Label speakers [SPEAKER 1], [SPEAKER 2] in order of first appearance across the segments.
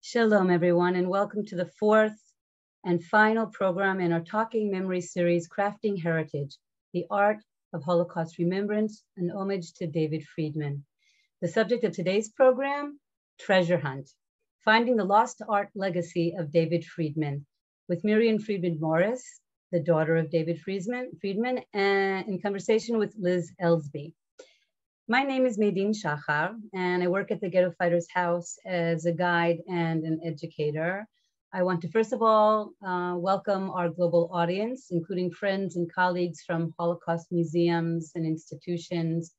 [SPEAKER 1] Shalom, everyone, and welcome to the fourth and final program in our Talking Memory series, Crafting Heritage, the Art of Holocaust Remembrance, an homage to David Friedman. The subject of today's program, Treasure Hunt, Finding the Lost Art Legacy of David Friedman, with Miriam Friedman Morris, the daughter of David Friedman, and in conversation with Liz Elsby. My name is Medin Shachar, and I work at the Ghetto Fighters House as a guide and an educator. I want to first of all welcome our global audience, including friends and colleagues from Holocaust museums and institutions,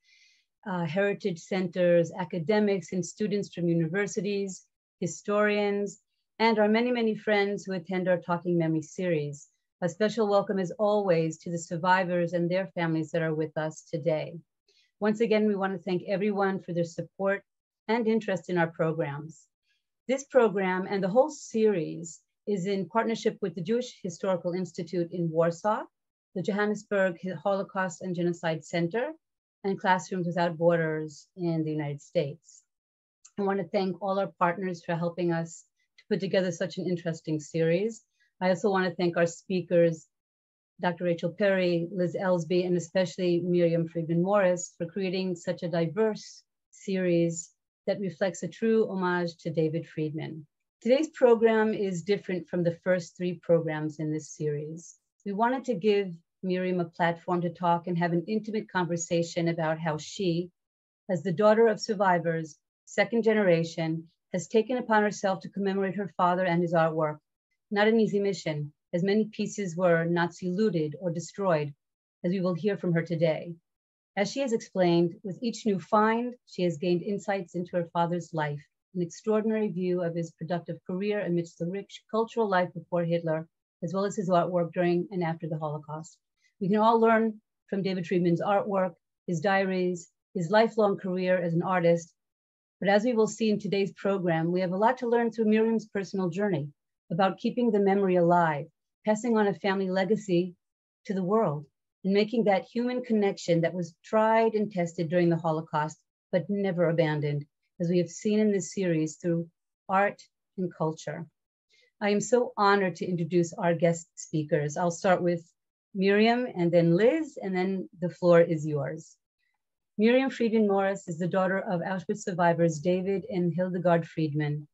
[SPEAKER 1] heritage centers, academics and students from universities, historians, and our many, many friends who attend our Talking Memory series. A special welcome as always to the survivors and their families that are with us today. Once again, we want to thank everyone for their support and interest in our programs. This program and the whole series is in partnership with the Jewish Historical Institute in Warsaw, the Johannesburg Holocaust and Genocide Center, and Classrooms Without Borders in the United States. I want to thank all our partners for helping us to put together such an interesting series. I also want to thank our speakers, Dr. Rachel Perry, Liz Elsby, and especially Miriam Friedman Morris for creating such a diverse series that reflects a true homage to David Friedman. Today's program is different from the first three programs in this series. We wanted to give Miriam a platform to talk and have an intimate conversation about how she, as the daughter of survivors, second generation, has taken upon herself to commemorate her father and his artwork. Not an easy mission, as many pieces were Nazi looted or destroyed, as we will hear from her today. As she has explained, with each new find, she has gained insights into her father's life, an extraordinary view of his productive career amidst the rich cultural life before Hitler, as well as his artwork during and after the Holocaust. We can all learn from David Friedman's artwork, his diaries, his lifelong career as an artist. But as we will see in today's program, we have a lot to learn through Miriam's personal journey about keeping the memory alive, passing on a family legacy to the world, and making that human connection that was tried and tested during the Holocaust, but never abandoned, as we have seen in this series through art and culture. I am so honored to introduce our guest speakers. I'll start with Miriam and then Liz, and then the floor is yours. Miriam Friedman Morris is the daughter of Auschwitz survivors David and Hildegard Friedman.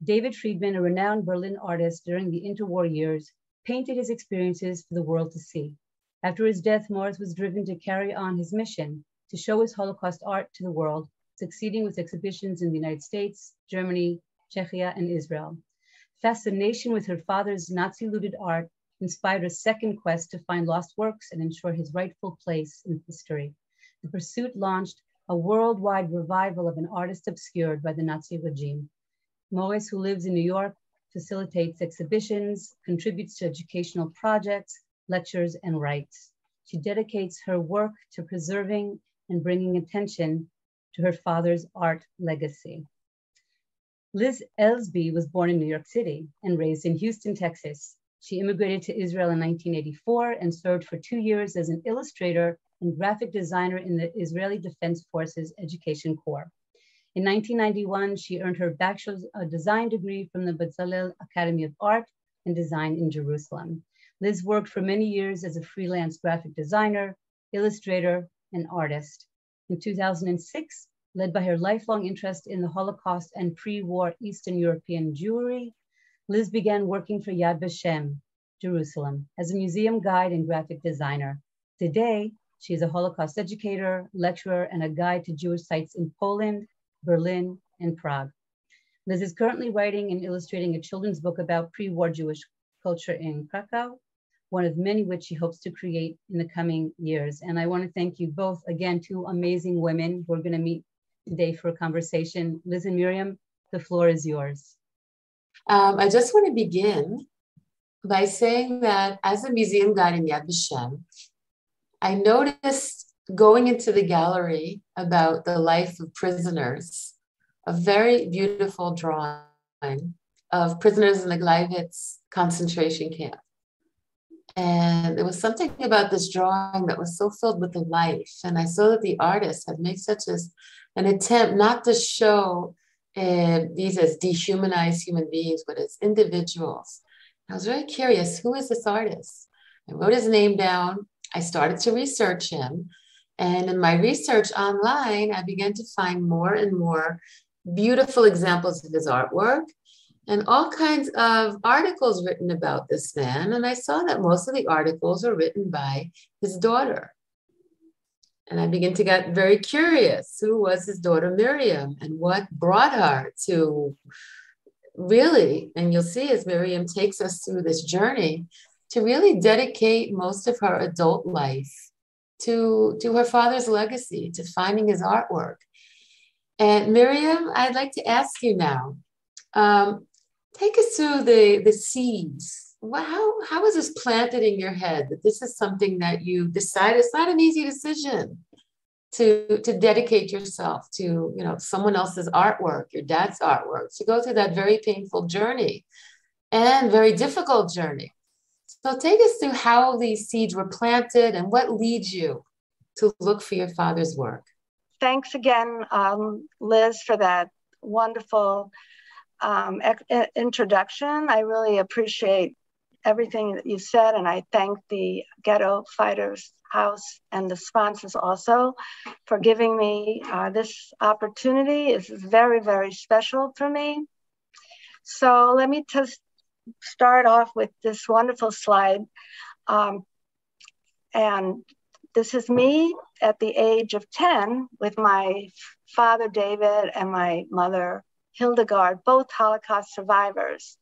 [SPEAKER 1] David Friedman, a renowned Berlin artist during the interwar years, painted his experiences for the world to see. After his death, Morris was driven to carry on his mission to show his Holocaust art to the world, succeeding with exhibitions in the United States, Germany, Czechia, and Israel. Fascination with her father's Nazi-looted art inspired a second quest to find lost works and ensure his rightful place in history. The pursuit launched a worldwide revival of an artist obscured by the Nazi regime. Morris, who lives in New York, facilitates exhibitions, contributes to educational projects, lectures, and writes. She dedicates her work to preserving and bringing attention to her father's art legacy. Liz Elsby was born in New York City and raised in Houston, Texas. She immigrated to Israel in 1984 and served for 2 years as an illustrator and graphic designer in the Israeli Defense Forces Education Corps. In 1991, she earned her bachelor's design degree from the Bezalel Academy of Art and Design in Jerusalem. Liz worked for many years as a freelance graphic designer, illustrator, and artist. In 2006, led by her lifelong interest in the Holocaust and pre-war Eastern European Jewry, Liz began working for Yad Vashem, Jerusalem, as a museum guide and graphic designer. Today, she is a Holocaust educator, lecturer, and a guide to Jewish sites in Poland, Berlin, and Prague. Liz is currently writing and illustrating a children's book about pre-war Jewish culture in Krakow, one of many which she hopes to create in the coming years. And I want to thank you both, again, two amazing women who are going to meet today for a conversation. Liz and Miriam, the floor is yours.
[SPEAKER 2] I just want to begin by saying that as a museum guide in Yad Vashem, I noticed going into the gallery about the life of prisoners, a very beautiful drawing of prisoners in the Gleiwitz concentration camp. And there was something about this drawing that was so filled with life. And I saw that the artist had made such an attempt not to show these as dehumanized human beings, but as individuals. I was very curious, who is this artist? I wrote his name down. I started to research him. And in my research online, I began to find more and more beautiful examples of his artwork and all kinds of articles written about this man. And I saw that most of the articles were written by his daughter. And I began to get very curious. Who was his daughter, Miriam, and what brought her to really, and you'll see as Miriam takes us through this journey, to really dedicate most of her adult life to her father's legacy, to finding his artwork. And Miriam, I'd like to ask you now, take us through the seeds. How was this planted in your head that this is something that you decided? It's not an easy decision to dedicate yourself to, someone else's artwork, your dad's artwork, to go through that very painful journey and very difficult journey. So take us through how these seeds were planted and what leads you to look for your father's work.
[SPEAKER 3] Thanks again, Liz, for that wonderful introduction. I really appreciate everything that you said, and I thank the Ghetto Fighters House and the sponsors also for giving me this opportunity. This is very, very special for me. So let me just start off with this wonderful slide. And this is me at the age of 10 with my father, David, and my mother, Hildegard, both Holocaust survivors.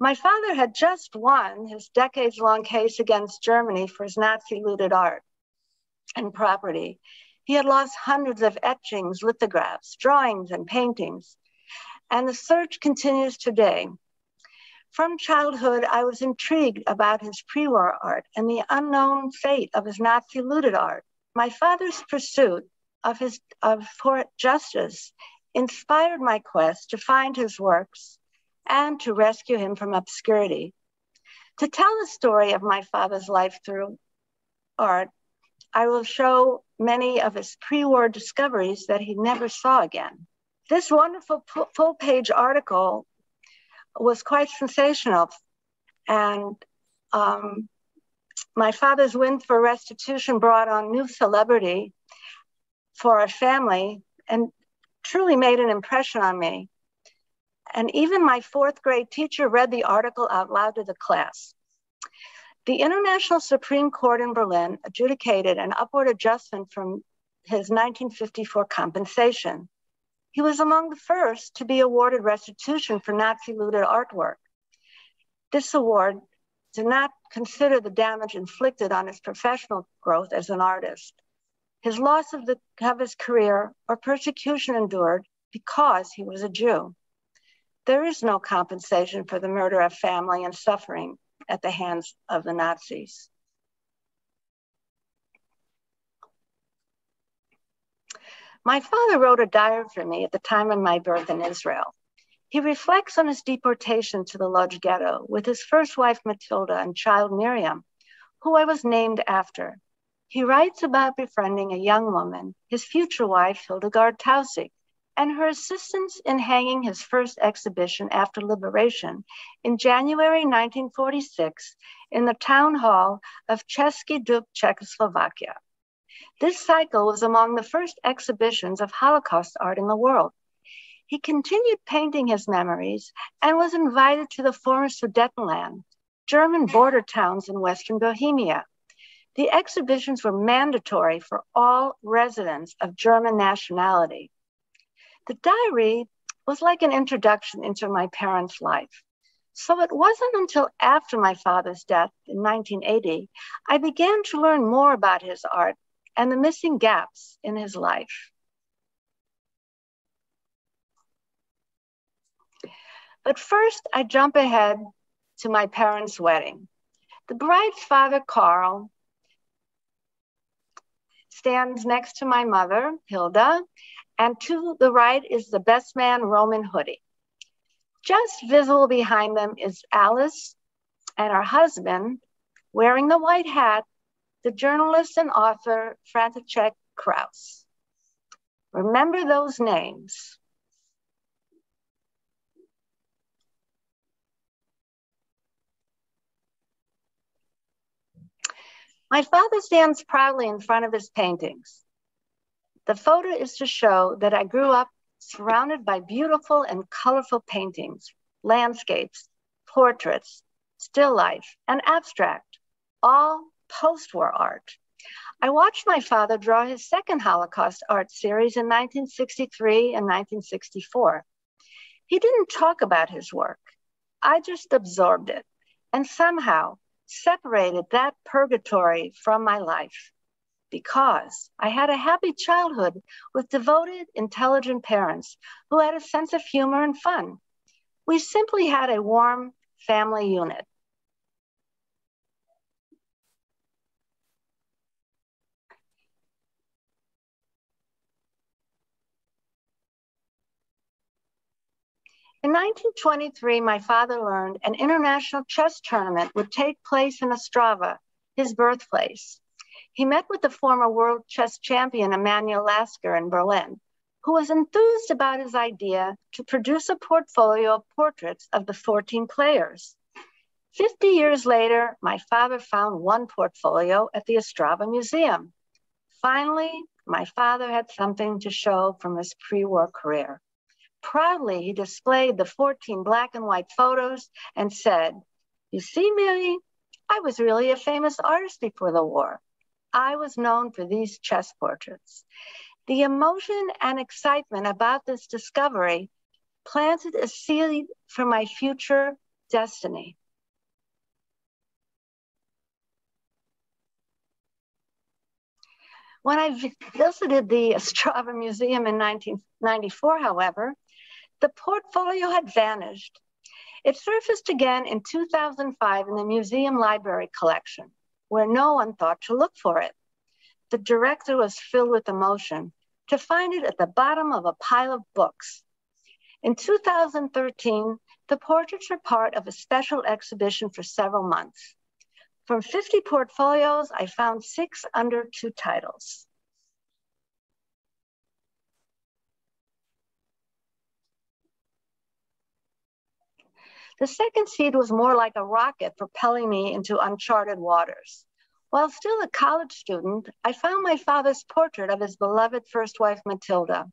[SPEAKER 3] My father had just won his decades-long case against Germany for his Nazi-looted art and property. He had lost hundreds of etchings, lithographs, drawings, and paintings. And the search continues today. From childhood, I was intrigued about his pre-war art and the unknown fate of his Nazi-looted art. My father's pursuit for justice inspired my quest to find his works and to rescue him from obscurity. To tell the story of my father's life through art, I will show many of his pre-war discoveries that he never saw again. This wonderful full-page article was quite sensational. And my father's win for restitution brought on new celebrity for our family and truly made an impression on me. And even my fourth grade teacher read the article out loud to the class. The International Supreme Court in Berlin adjudicated an upward adjustment from his 1954 compensation. He was among the first to be awarded restitution for Nazi-looted artwork. This award did not consider the damage inflicted on his professional growth as an artist, his loss of his career, or persecution endured because he was a Jew. There is no compensation for the murder of family and suffering at the hands of the Nazis. My father wrote a diary for me at the time of my birth in Israel. He reflects on his deportation to the Lodz ghetto with his first wife, Matilda, and child, Miriam, who I was named after. He writes about befriending a young woman, his future wife, Hildegard Tausig, and her assistance in hanging his first exhibition after liberation in January 1946 in the town hall of Český Dub, Czechoslovakia. This cycle was among the first exhibitions of Holocaust art in the world. He continued painting his memories and was invited to the former Sudetenland, German border towns in Western Bohemia. The exhibitions were mandatory for all residents of German nationality. The diary was like an introduction into my parents' life. So it wasn't until after my father's death in 1980, I began to learn more about his art and the missing gaps in his life. But first, I jump ahead to my parents' wedding. The bride's father, Carl, stands next to my mother, Hilda, and to the right is the best man, Roman Hoodie. Just visible behind them is Alice and her husband, wearing the white hat, the journalist and author, František Kraus. Remember those names. My father stands proudly in front of his paintings. The photo is to show that I grew up surrounded by beautiful and colorful paintings, landscapes, portraits, still life, and abstract, all post-war art. I watched my father draw his second Holocaust art series in 1963 and 1964. He didn't talk about his work. I just absorbed it and somehow separated that purgatory from my life because I had a happy childhood with devoted, intelligent parents who had a sense of humor and fun. We simply had a warm family unit. In 1923, my father learned an international chess tournament would take place in Ostrava, his birthplace. He met with the former world chess champion Emanuel Lasker in Berlin, who was enthused about his idea to produce a portfolio of portraits of the 14 players. 50 years later, my father found one portfolio at the Ostrava Museum. Finally, my father had something to show from his pre-war career. Proudly, he displayed the 14 black and white photos and said, "You see, Mary, I was really a famous artist before the war. I was known for these chess portraits." The emotion and excitement about this discovery planted a seed for my future destiny. When I visited the Ostrava Museum in 1994, however, the portfolio had vanished. It surfaced again in 2005 in the museum library collection, where no one thought to look for it. The director was filled with emotion to find it at the bottom of a pile of books. In 2013, the portraits were part of a special exhibition for several months. From 50 portfolios, I found 6 under 2 titles. The second seed was more like a rocket propelling me into uncharted waters. While still a college student, I found my father's portrait of his beloved first wife, Matilda.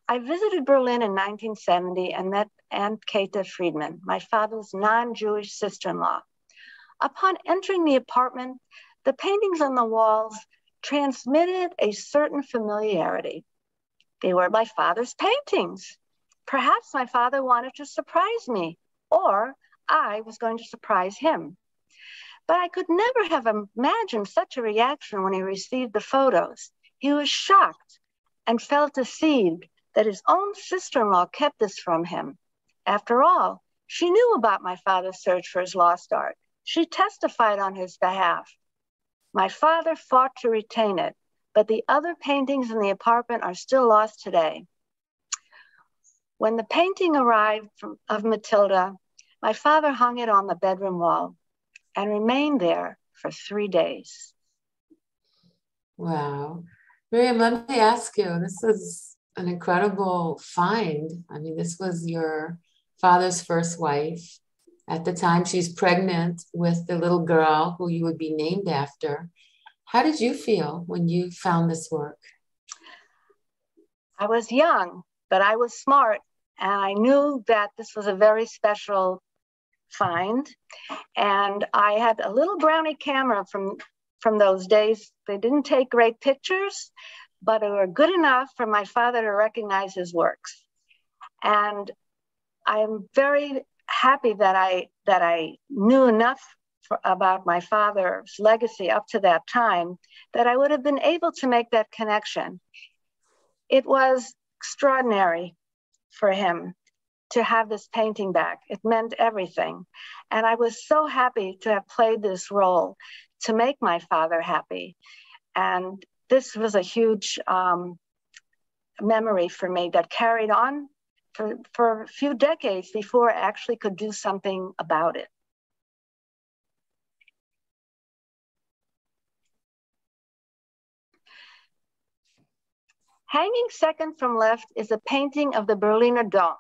[SPEAKER 3] I visited Berlin in 1970 and met Aunt Käthe Friedman, my father's non-Jewish sister-in-law. Upon entering the apartment, the paintings on the walls transmitted a certain familiarity. They were my father's paintings. Perhaps my father wanted to surprise me, or I was going to surprise him. But I could never have imagined such a reaction when he received the photos. He was shocked and felt deceived that his own sister-in-law kept this from him. After all, she knew about my father's search for his lost art. She testified on his behalf. My father fought to retain it, but the other paintings in the apartment are still lost today. When the painting arrived of Matilda, my father hung it on the bedroom wall and remained there for 3 days.
[SPEAKER 2] Wow. Miriam, let me ask you, this is an incredible find. I mean, this was your father's first wife. At the time, she's pregnant with the little girl who you would be named after. How did you feel when you found this work?
[SPEAKER 3] I was young, but I was smart, and I knew that this was a very special find. And I had a little brownie camera from those days. They didn't take great pictures, but they were good enough for my father to recognize his works. And I'm very happy that I knew enough about my father's legacy up to that time that I would have been able to make that connection. It was extraordinary for him to have this painting back. It meant everything. And I was so happy to have played this role to make my father happy. And this was a huge memory for me that carried on for a few decades before I actually could do something about it. Hanging second from left is a painting of the Berliner Dom.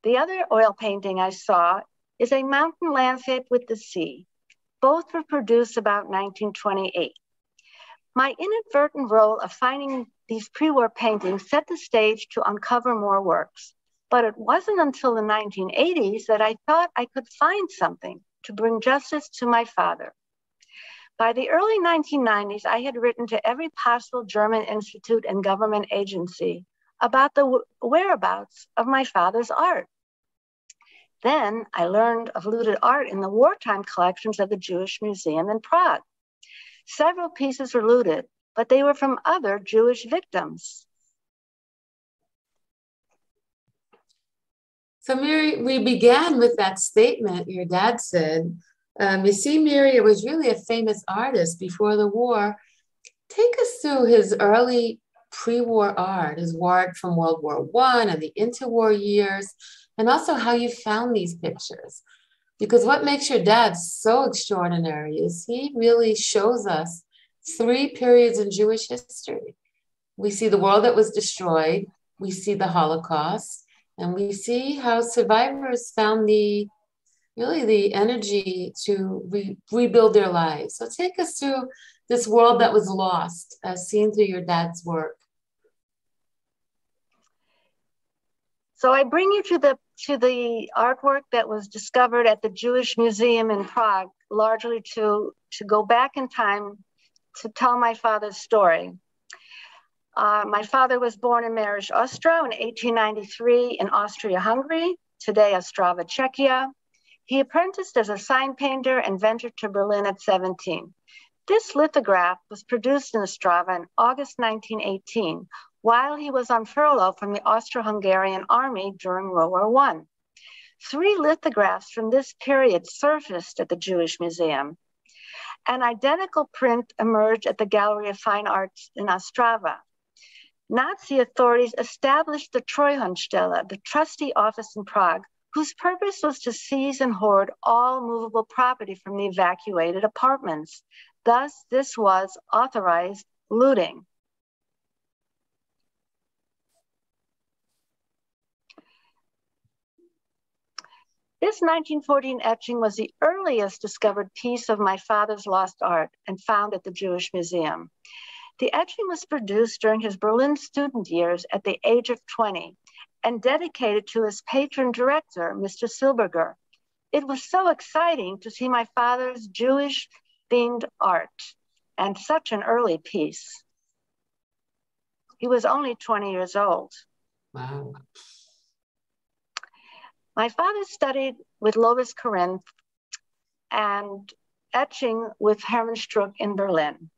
[SPEAKER 3] The other oil painting I saw is a mountain landscape with the sea. Both were produced about 1928. My inadvertent role of finding these pre-war paintings set the stage to uncover more works. But it wasn't until the 1980s that I thought I could find something to bring justice to my father. By the early 1990s, I had written to every possible German institute and government agency about the whereabouts of my father's art. Then I learned of looted art in the wartime collections of the Jewish Museum in Prague. Several pieces were looted, but they were from other Jewish victims.
[SPEAKER 2] So Miri, we began with that statement your dad said. You see, Miri was really a famous artist before the war. Take us through his early pre-war art, his work from World War I and the interwar years, and also how you found these pictures. Because what makes your dad so extraordinary is he really shows us 3 periods in Jewish history. We see the world that was destroyed, we see the Holocaust, and we see how survivors found the energy to rebuild their lives. So take us through this world that was lost as seen through your dad's work.
[SPEAKER 3] So I bring you to the artwork that was discovered at the Jewish Museum in Prague, largely to go back in time to tell my father's story. My father was born in Mareš Ostro in 1893 in Austria-Hungary, today Ostrava, Czechia. He apprenticed as a sign painter and ventured to Berlin at 17. This lithograph was produced in Ostrava in August 1918, while he was on furlough from the Austro-Hungarian army during World War I. 3 lithographs from this period surfaced at the Jewish Museum. An identical print emerged at the Gallery of Fine Arts in Ostrava. Nazi authorities established the Treuhandstelle, the trustee office in Prague, whose purpose was to seize and hoard all movable property from the evacuated apartments. Thus, this was authorized looting. This 1914 etching was the earliest discovered piece of my father's lost art and found at the Jewish Museum. The etching was produced during his Berlin student years at the age of 20 and dedicated to his patron director, Mr. Silberger. It was so exciting to see my father's Jewish-themed art and such an early piece. He was only 20 years old.
[SPEAKER 2] Wow.
[SPEAKER 3] My father studied with Lovis Corinth and etching with Hermann Struck in Berlin.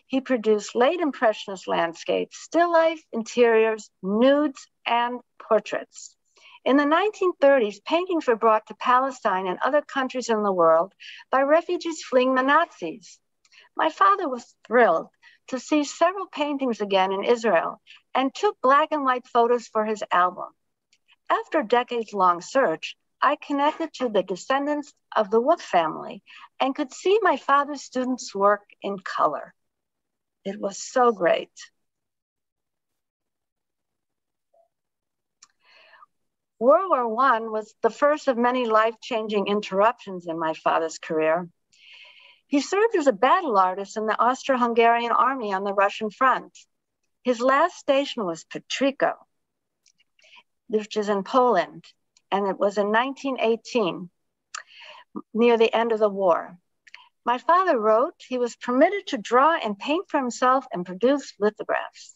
[SPEAKER 3] He produced late Impressionist landscapes, still life, interiors, nudes, and portraits. In the 1930s, paintings were brought to Palestine and other countries in the world by refugees fleeing the Nazis. My father was thrilled to see several paintings again in Israel and took black and white photos for his album. After a decades-long search, I connected to the descendants of the Wolf family and could see my father's students' work in color. It was so great. World War I was the first of many life-changing interruptions in my father's career. He served as a battle artist in the Austro-Hungarian army on the Russian front. His last station was Petrico, which is in Poland, and it was in 1918, near the end of the war. My father wrote he was permitted to draw and paint for himself and produce lithographs.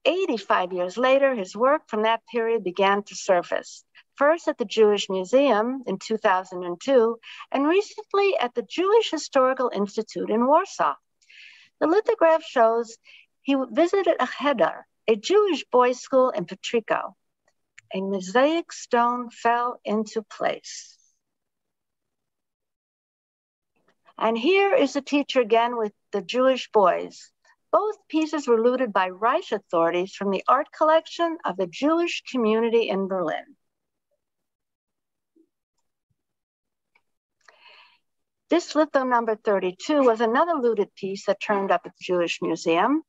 [SPEAKER 3] 85 years later, his work from that period began to surface, first at the Jewish Museum in 2002, and recently at the Jewish Historical Institute in Warsaw. The lithograph shows he visited a cheder, a Jewish boys' school in Petrico. A mosaic stone fell into place. And here is the teacher again with the Jewish boys. Both pieces were looted by Reich authorities from the art collection of the Jewish community in Berlin. This litho number 32 was another looted piece that turned up at the Jewish Museum.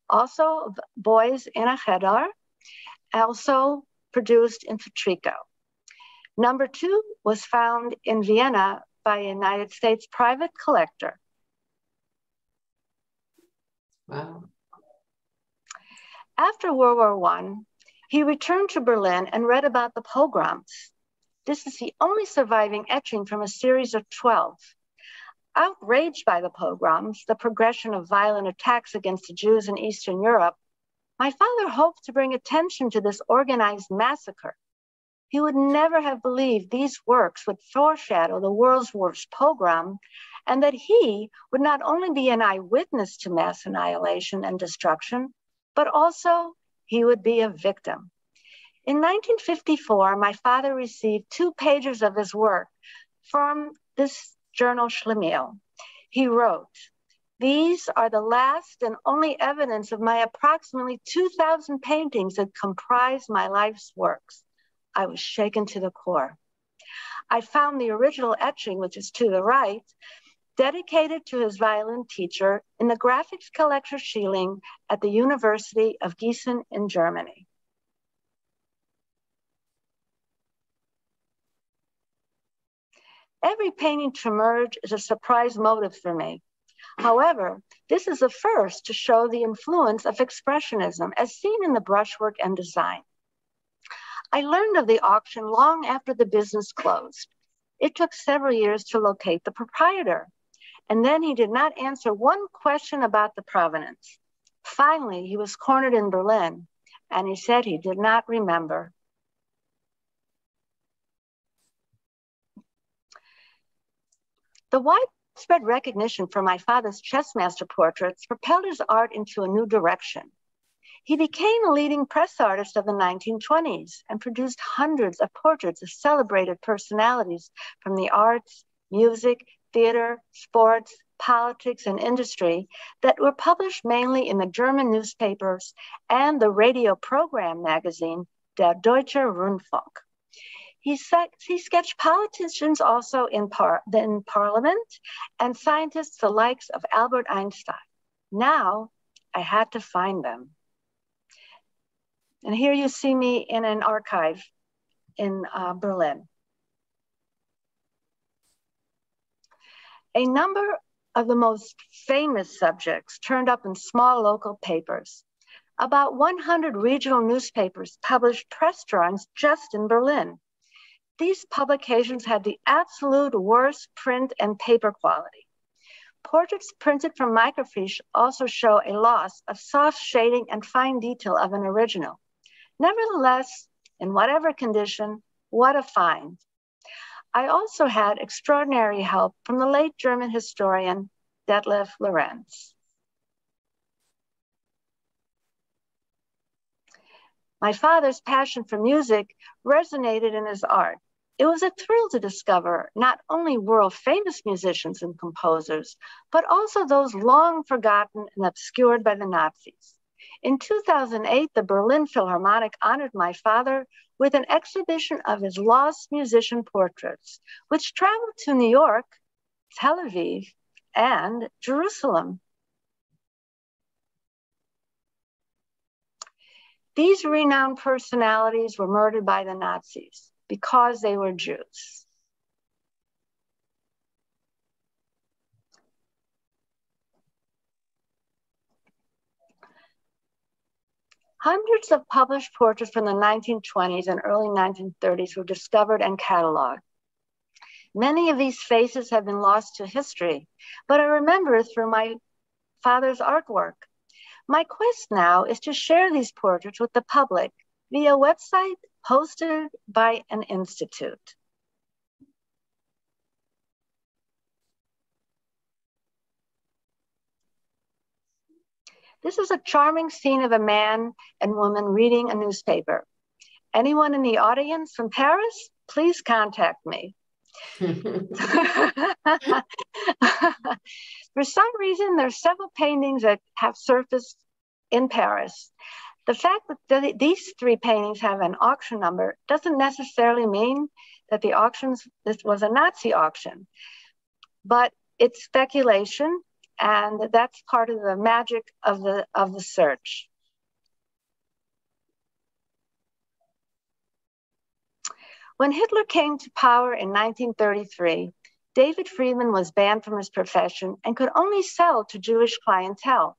[SPEAKER 3] Also boys in a cheder, also produced in Petrico. Number 2 was found in Vienna by a United States private collector.
[SPEAKER 2] Wow.
[SPEAKER 3] After World War I, he returned to Berlin and read about the pogroms. This is the only surviving etching from a series of 12. Outraged by the pogroms, the progression of violent attacks against the Jews in Eastern Europe, my father hoped to bring attention to this organized massacre. He would never have believed these works would foreshadow the world's worst pogrom, and that he would not only be an eyewitness to mass annihilation and destruction, but also he would be a victim. In 1954, my father received 2 pages of his work from this journal Schlemiel. He wrote, "These are the last and only evidence of my approximately 2,000 paintings that comprise my life's works." I was shaken to the core. I found the original etching, which is to the right, dedicated to his violin teacher in the graphics collector Schieling at the University of Gießen in Germany. Every painting to emerge is a surprise motive for me. However, this is the first to show the influence of Expressionism as seen in the brushwork and design. I learned of the auction long after the business closed. It took several years to locate the proprietor, and then he did not answer one question about the provenance. Finally, he was cornered in Berlin, and he said he did not remember. The widespread recognition for my father's chess master portraits propelled his art into a new direction. He became a leading press artist of the 1920s and produced hundreds of portraits of celebrated personalities from the arts, music, theater, sports, politics, and industry that were published mainly in the German newspapers and the radio program magazine, Der Deutsche Rundfunk. He sketched politicians also in Parliament and scientists the likes of Albert Einstein. Now, I had to find them. And here you see me in an archive in Berlin. A number of the most famous subjects turned up in small local papers. About 100 regional newspapers published press drawings just in Berlin. These publications had the absolute worst print and paper quality. Portraits printed from microfiche also show a loss of soft shading and fine detail of an original. Nevertheless, in whatever condition, what a find. I also had extraordinary help from the late German historian, Detlef Lorenz. My father's passion for music resonated in his art. It was a thrill to discover not only world-famous musicians and composers, but also those long forgotten and obscured by the Nazis. In 2008, the Berlin Philharmonic honored my father with an exhibition of his lost musician portraits, which traveled to New York, Tel Aviv, and Jerusalem. These renowned personalities were murdered by the Nazis because they were Jews. Hundreds of published portraits from the 1920s and early 1930s were discovered and cataloged. Many of these faces have been lost to history, but I remember through my father's artwork. My quest now is to share these portraits with the public via a website hosted by an institute. This is a charming scene of a man and woman reading a newspaper. Anyone in the audience from Paris, please contact me. For some reason, there are several paintings that have surfaced in Paris. The fact that these 3 paintings have an auction number doesn't necessarily mean that this was a Nazi auction, but it's speculation, and that's part of the magic of the search. When Hitler came to power in 1933, David Friedman was banned from his profession and could only sell to Jewish clientele.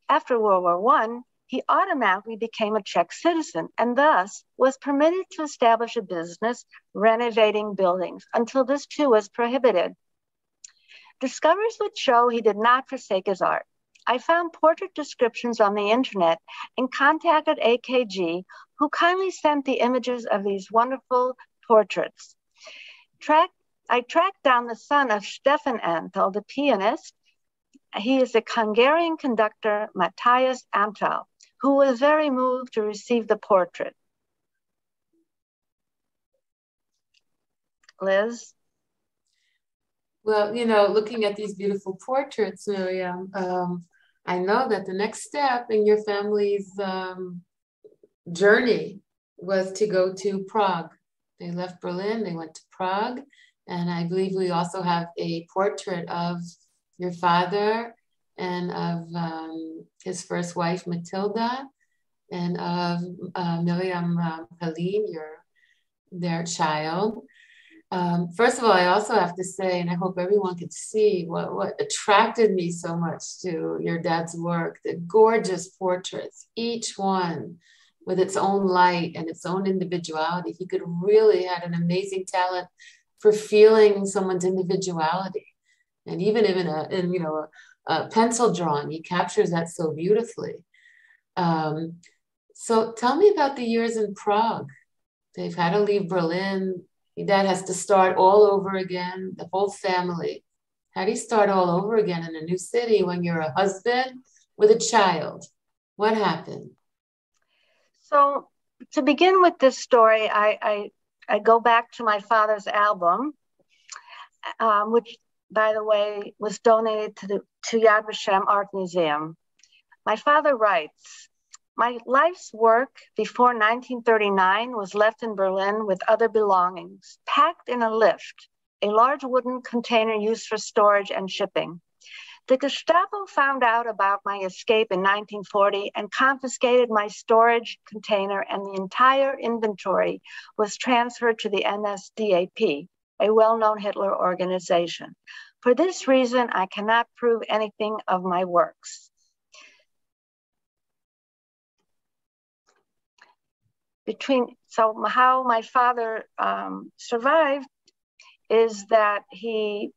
[SPEAKER 3] After World War I, he automatically became a Czech citizen and thus was permitted to establish a business renovating buildings until this too was prohibited. Discoveries would show he did not forsake his art. I found portrait descriptions on the internet and contacted AKG, who kindly sent the images of these wonderful portraits. I tracked down the son of Stefan Antal, the pianist. He is the Hungarian conductor, Matthias Antal, who was very moved to receive the portrait. Liz?
[SPEAKER 2] Well, you know, looking at these beautiful portraits, Miriam, I know that the next step in your family's journey was to go to Prague. They left Berlin, they went to Prague, and I believe we also have a portrait of your father and of his first wife, Matilda, and of Miriam Helene, their child. First of all, I also have to say, and I hope everyone could see what attracted me so much to your dad's work, the gorgeous portraits, each one with its own light and its own individuality. He could really had an amazing talent for feeling someone's individuality. And even in a pencil drawing, he captures that so beautifully. So tell me about the years in Prague. They've had to leave Berlin. Your dad has to start all over again, the whole family. How do you start all over again in a new city when you're a husband with a child? What happened?
[SPEAKER 3] So to begin with this story, I go back to my father's album, which, by the way, was donated to Yad Vashem Art Museum. My father writes, "My life's work before 1939 was left in Berlin with other belongings, packed in a lift, a large wooden container used for storage and shipping. The Gestapo found out about my escape in 1940 and confiscated my storage container, and the entire inventory was transferred to the NSDAP, a well-known Hitler organization. For this reason, I cannot prove anything of my works." So how my father survived is that he,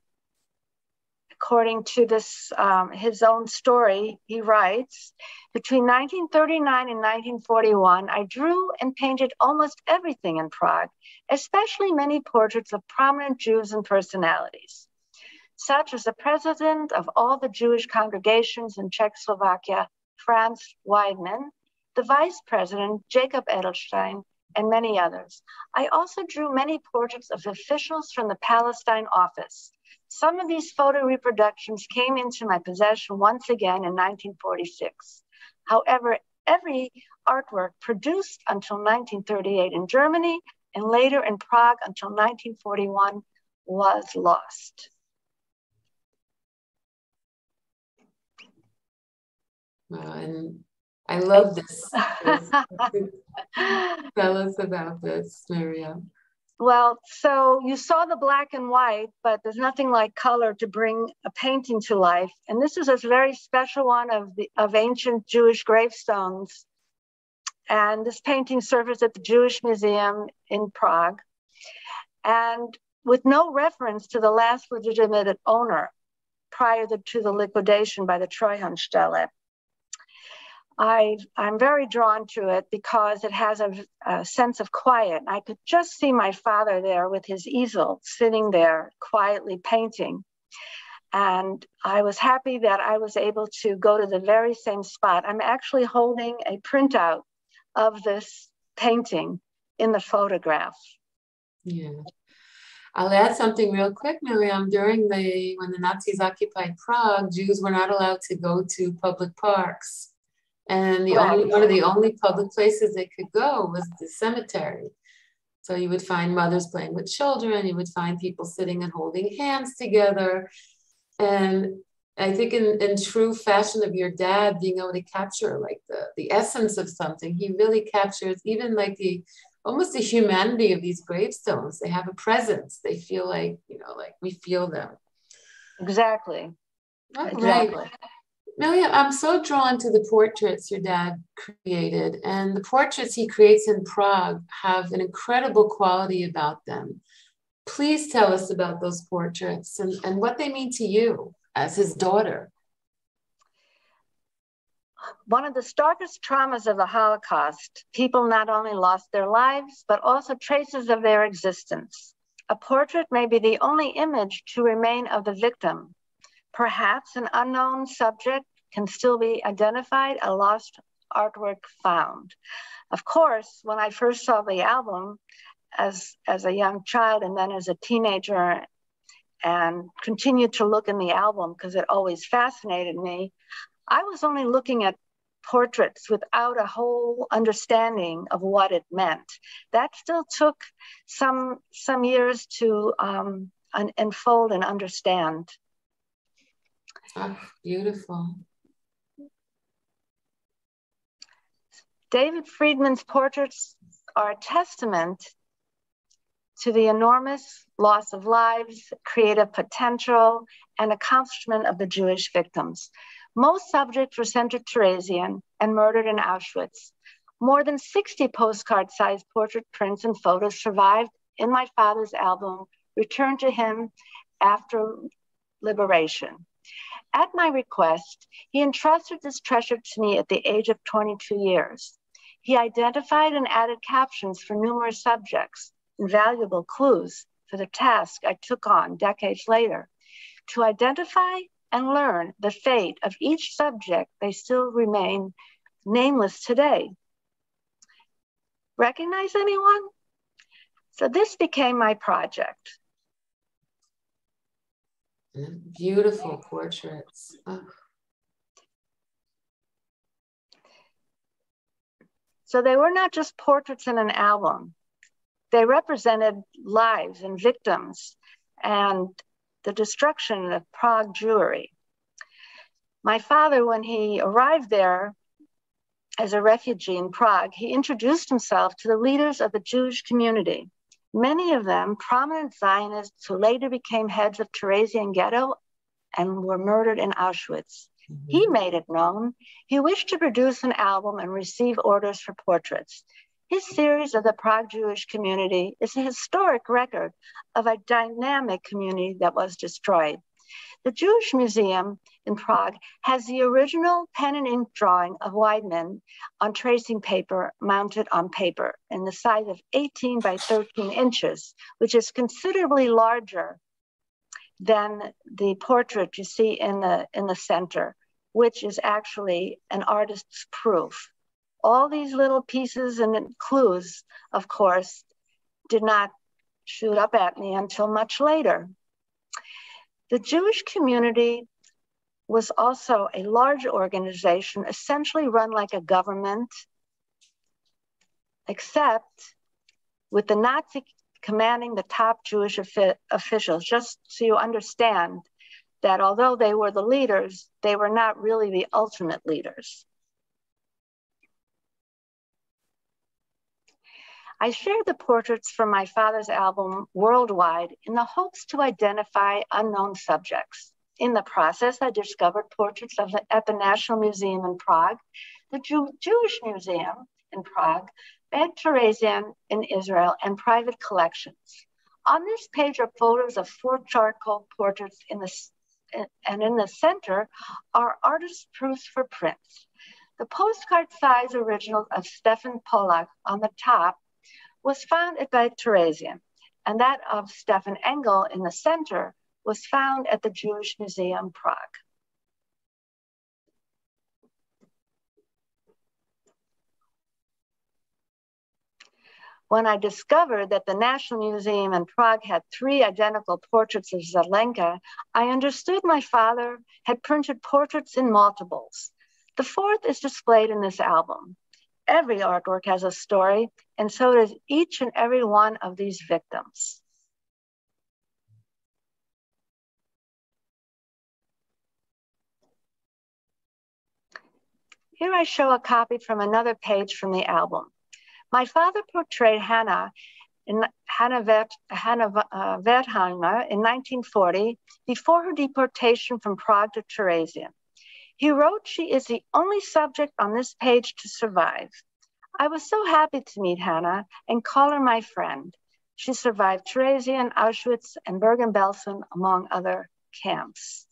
[SPEAKER 3] according to this, his own story, he writes, "Between 1939 and 1941, I drew and painted almost everything in Prague, especially many portraits of prominent Jews and personalities, such as the president of all the Jewish congregations in Czechoslovakia, Franz Weidmann, the vice president, Jacob Edelstein, and many others. I also drew many portraits of officials from the Palestine office. Some of these photo reproductions came into my possession once again in 1946. However, every artwork produced until 1938 in Germany and later in Prague until 1941 was lost."
[SPEAKER 2] And I love this. Tell us about this, Miriam.
[SPEAKER 3] Well, so you saw the black and white, but there's nothing like color to bring a painting to life. And this is a very special one of ancient Jewish gravestones. And this painting surfaced at the Jewish Museum in Prague, and with no reference to the last legitimate owner prior to the liquidation by the Treuhandstelle. I'm very drawn to it because it has a sense of quiet. I could just see my father there with his easel sitting there quietly painting. And I was happy that I was able to go to the very same spot. I'm actually holding a printout of this painting in the photograph.
[SPEAKER 2] Yeah. I'll add something real quick, Miriam. When the Nazis occupied Prague, Jews were not allowed to go to public parks. And one of the only public places they could go was the cemetery. So you would find mothers playing with children, you would find people sitting and holding hands together. And I think in true fashion of your dad being able to capture like the essence of something, he really captures even like the almost the humanity of these gravestones. They have a presence. They feel like, you know, like we feel them.
[SPEAKER 3] Exactly.
[SPEAKER 2] Right. Miriam, I'm so drawn to the portraits your dad created, and the portraits he creates in Prague have an incredible quality about them. Please tell us about those portraits and what they mean to you as his daughter.
[SPEAKER 3] One of the starkest traumas of the Holocaust, people not only lost their lives, but also traces of their existence. A portrait may be the only image to remain of the victim. Perhaps an unknown subject can still be identified, a lost artwork found. Of course, when I first saw the album as a young child and then as a teenager and continued to look in the album because it always fascinated me, I was only looking at portraits without a whole understanding of what it meant. That still took some years to unfold and understand.
[SPEAKER 2] Oh, beautiful.
[SPEAKER 3] David Friedman's portraits are a testament to the enormous loss of lives, creative potential, and accomplishment of the Jewish victims. Most subjects were sent to Theresian and murdered in Auschwitz. More than 60 postcard-sized portrait prints and photos survived in my father's album, returned to him after liberation. At my request, he entrusted this treasure to me at the age of 22 years. He identified and added captions for numerous subjects, invaluable clues for the task I took on decades later. To identify and learn the fate of each subject, they still remain nameless today. Recognize anyone? So this became my project.
[SPEAKER 2] Beautiful portraits. Oh.
[SPEAKER 3] So they were not just portraits in an album. They represented lives and victims and the destruction of Prague Jewry. My father, when he arrived there as a refugee in Prague, he introduced himself to the leaders of the Jewish community. Many of them prominent Zionists who later became heads of Theresian ghetto and were murdered in Auschwitz. Mm-hmm. He made it known he wished to produce an album and receive orders for portraits. His series of the Prague Jewish community is a historic record of a dynamic community that was destroyed. The Jewish Museum in Prague has the original pen and ink drawing of Weidman on tracing paper mounted on paper in the size of 18 by 13 inches, which is considerably larger than the portrait you see in the center, which is actually an artist's proof. All these little pieces and clues, of course, did not shoot up at me until much later. The Jewish community was also a large organization, essentially run like a government, except with the Nazi commanding the top Jewish officials, just so you understand that although they were the leaders, they were not really the ultimate leaders. I shared the portraits from my father's album worldwide in the hopes to identify unknown subjects. In the process, I discovered portraits at the National Museum in Prague, the Jewish Museum in Prague, Beit Theresian in Israel, and private collections. On this page are photos of 4 charcoal portraits and in the center are artist proofs for prints. The postcard-size original of Stefan Pollack on the top was found at Beit Theresian, and that of Stefan Engel in the center was found at the Jewish Museum, Prague. When I discovered that the National Museum in Prague had 3 identical portraits of Zelenka, I understood my father had printed portraits in multiples. The 4th is displayed in this album. Every artwork has a story, and so does each and every one of these victims. Here I show a copy from another page from the album. My father portrayed Hannah Wertheimer in 1940 before her deportation from Prague to Theresian. He wrote, "She is the only subject on this page to survive. I was so happy to meet Hannah and call her my friend. She survived Theresian, Auschwitz, and Bergen-Belsen, among other camps."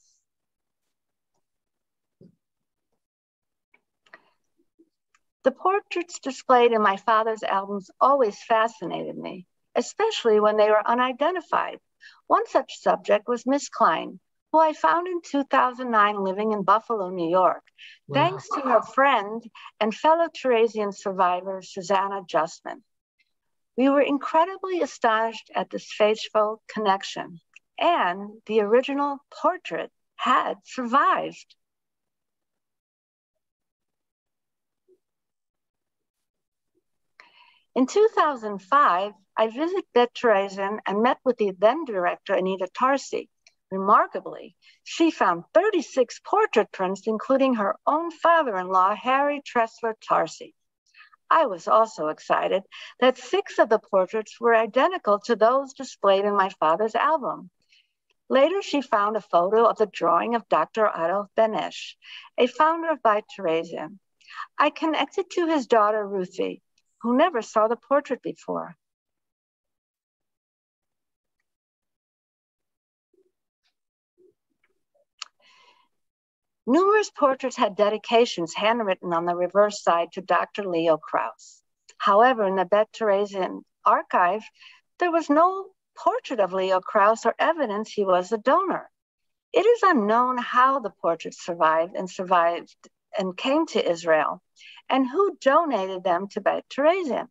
[SPEAKER 3] The portraits displayed in my father's albums always fascinated me, especially when they were unidentified. One such subject was Miss Klein, who I found in 2009 living in Buffalo, New York, thanks to her friend and fellow Theresian survivor, Susanna Justman. We were incredibly astonished at this faithful connection, and the original portrait had survived. In 2005, I visited Theresian and met with the then director, Anita Tarsi. Remarkably, she found 36 portrait prints, including her own father-in-law, Harry Tressler Tarsi. I was also excited that 6 of the portraits were identical to those displayed in my father's album. Later, she found a photo of the drawing of Dr. Adolf Benesch, a founder of By Theresian. I connected to his daughter, Ruthie, who never saw the portrait before. Numerous portraits had dedications handwritten on the reverse side to Dr. Leo Krauss. However, in the Theresian archive, there was no portrait of Leo Krauss or evidence he was a donor. It is unknown how the portraits survived and came to Israel, and who donated them to Theresian.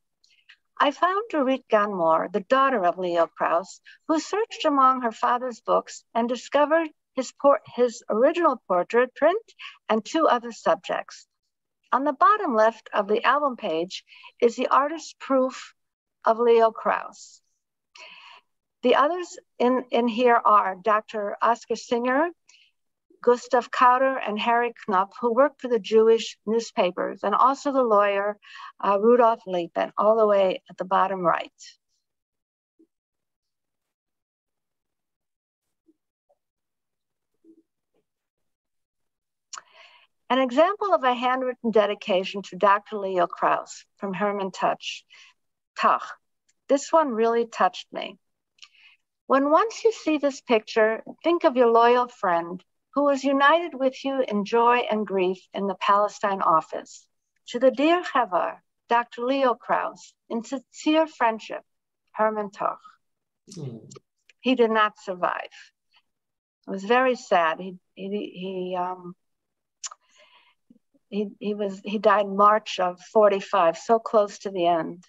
[SPEAKER 3] I found Dorit Ganmore, the daughter of Leo Krauss, who searched among her father's books and discovered his original portrait print and 2 other subjects. On the bottom left of the album page is the artist's proof of Leo Krauss. The others in here are Dr. Oscar Singer, Gustav Kauder, and Harry Knopf, who worked for the Jewish newspapers, and also the lawyer Rudolf Liepen, all the way at the bottom right. An example of a handwritten dedication to Dr. Leo Krauss from Hermann Tach. This one really touched me. When once you see this picture, think of your loyal friend who was united with you in joy and grief in the Palestine office. To the dear Chavar, Dr. Leo Krauss, in sincere friendship, Hermann Tach. He did not survive. It was very sad. He died March of 45, so close to the end.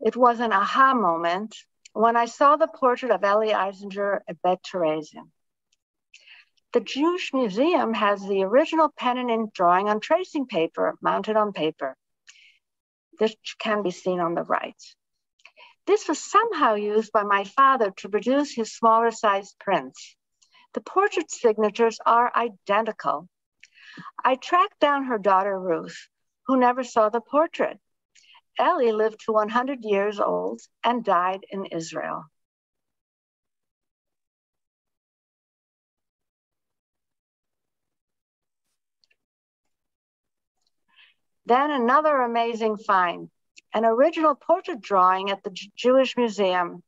[SPEAKER 3] It was an aha moment when I saw the portrait of Elie Eisinger at Theresian. The Jewish Museum has the original pen and ink drawing on tracing paper, mounted on paper. This can be seen on the right. This was somehow used by my father to produce his smaller sized prints. The portrait signatures are identical. I tracked down her daughter, Ruth, who never saw the portrait. Elie lived to 100 years old and died in Israel. Then another amazing find, an original portrait drawing at the Jewish Museum.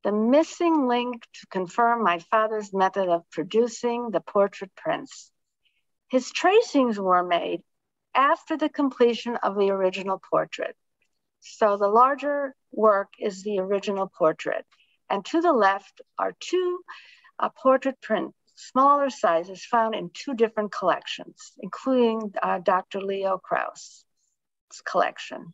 [SPEAKER 3] The missing link to confirm my father's method of producing the portrait prints. His tracings were made after the completion of the original portrait. So the larger work is the original portrait. And to the left are 2 portrait prints, smaller sizes found in 2 different collections, including Dr. Leo Krauss' collection.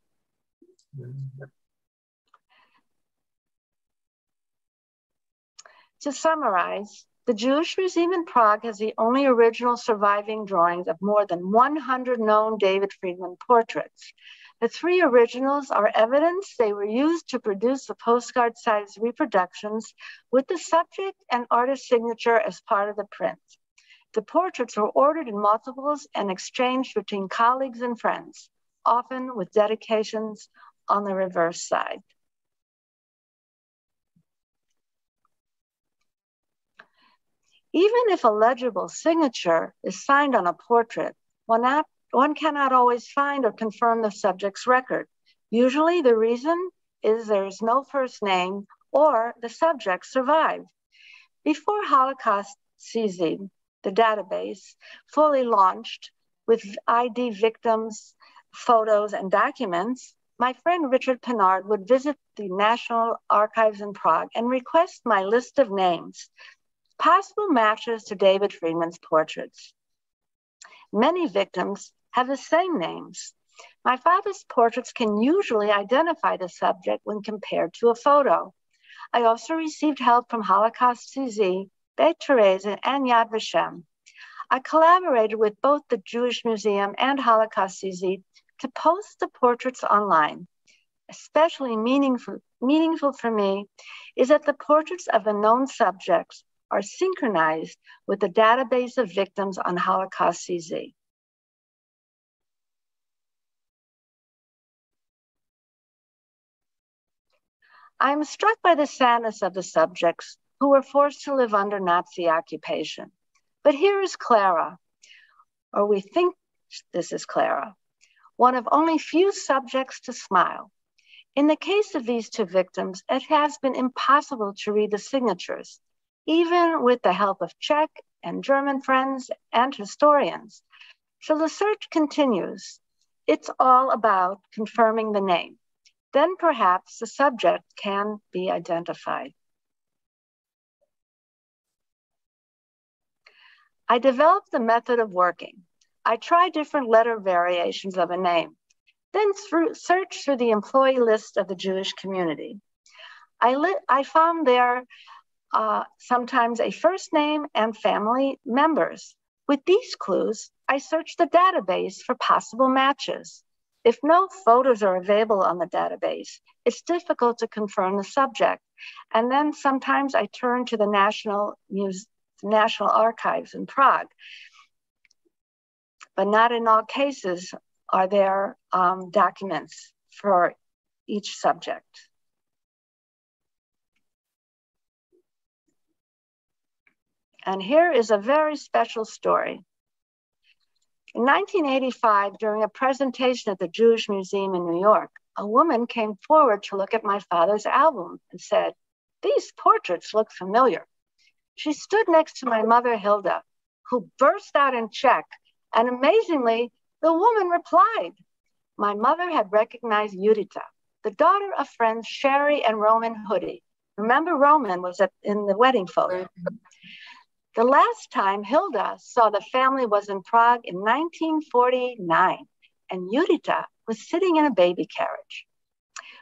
[SPEAKER 3] To summarize, the Jewish Museum in Prague has the only original surviving drawings of more than 100 known David Friedman portraits. The 3 originals are evidence they were used to produce the postcard-sized reproductions with the subject and artist signature as part of the print. The portraits were ordered in multiples and exchanged between colleagues and friends, often with dedications on the reverse side. Even if a legible signature is signed on a portrait, one cannot always find or confirm the subject's record. Usually the reason is there is no first name or the subject survived. Before Holocaust CZ, the database, fully launched with ID victims, photos, and documents, my friend Richard Pennard would visit the National Archives in Prague and request my list of names, possible matches to David Friedman's portraits. Many victims have the same names. My father's portraits can usually identify the subject when compared to a photo. I also received help from Holocaust CZ, Beit Teresa, and Yad Vashem. I collaborated with both the Jewish Museum and Holocaust CZ to post the portraits online. Especially meaningful for me is that the portraits of the known subjects are synchronized with the database of victims on Holocaust CZ. I am struck by the sadness of the subjects who were forced to live under Nazi occupation. But here is Clara, or we think this is Clara, one of only few subjects to smile. In the case of these two victims, it has been impossible to read the signatures, even with the help of Czech and German friends and historians. So the search continues. It's all about confirming the name. Then perhaps the subject can be identified. I developed the method of working. I tried different letter variations of a name, then searched through the employee list of the Jewish community. I found there sometimes a first name and family members. With these clues, I searched the database for possible matches. If no photos are available on the database, it's difficult to confirm the subject. And then sometimes I turn to the National Archives in Prague. But not in all cases are there documents for each subject. And here is a very special story. In 1985, during a presentation at the Jewish Museum in New York, a woman came forward to look at my father's album and said, "These portraits look familiar." She stood next to my mother, Hilda, who burst out in Czech, and amazingly, the woman replied. My mother had recognized Judita, the daughter of friends Sherry and Roman Hoodie. Remember, Roman was in the wedding photo. The last time Hilda saw the family was in Prague in 1949, and Judita was sitting in a baby carriage.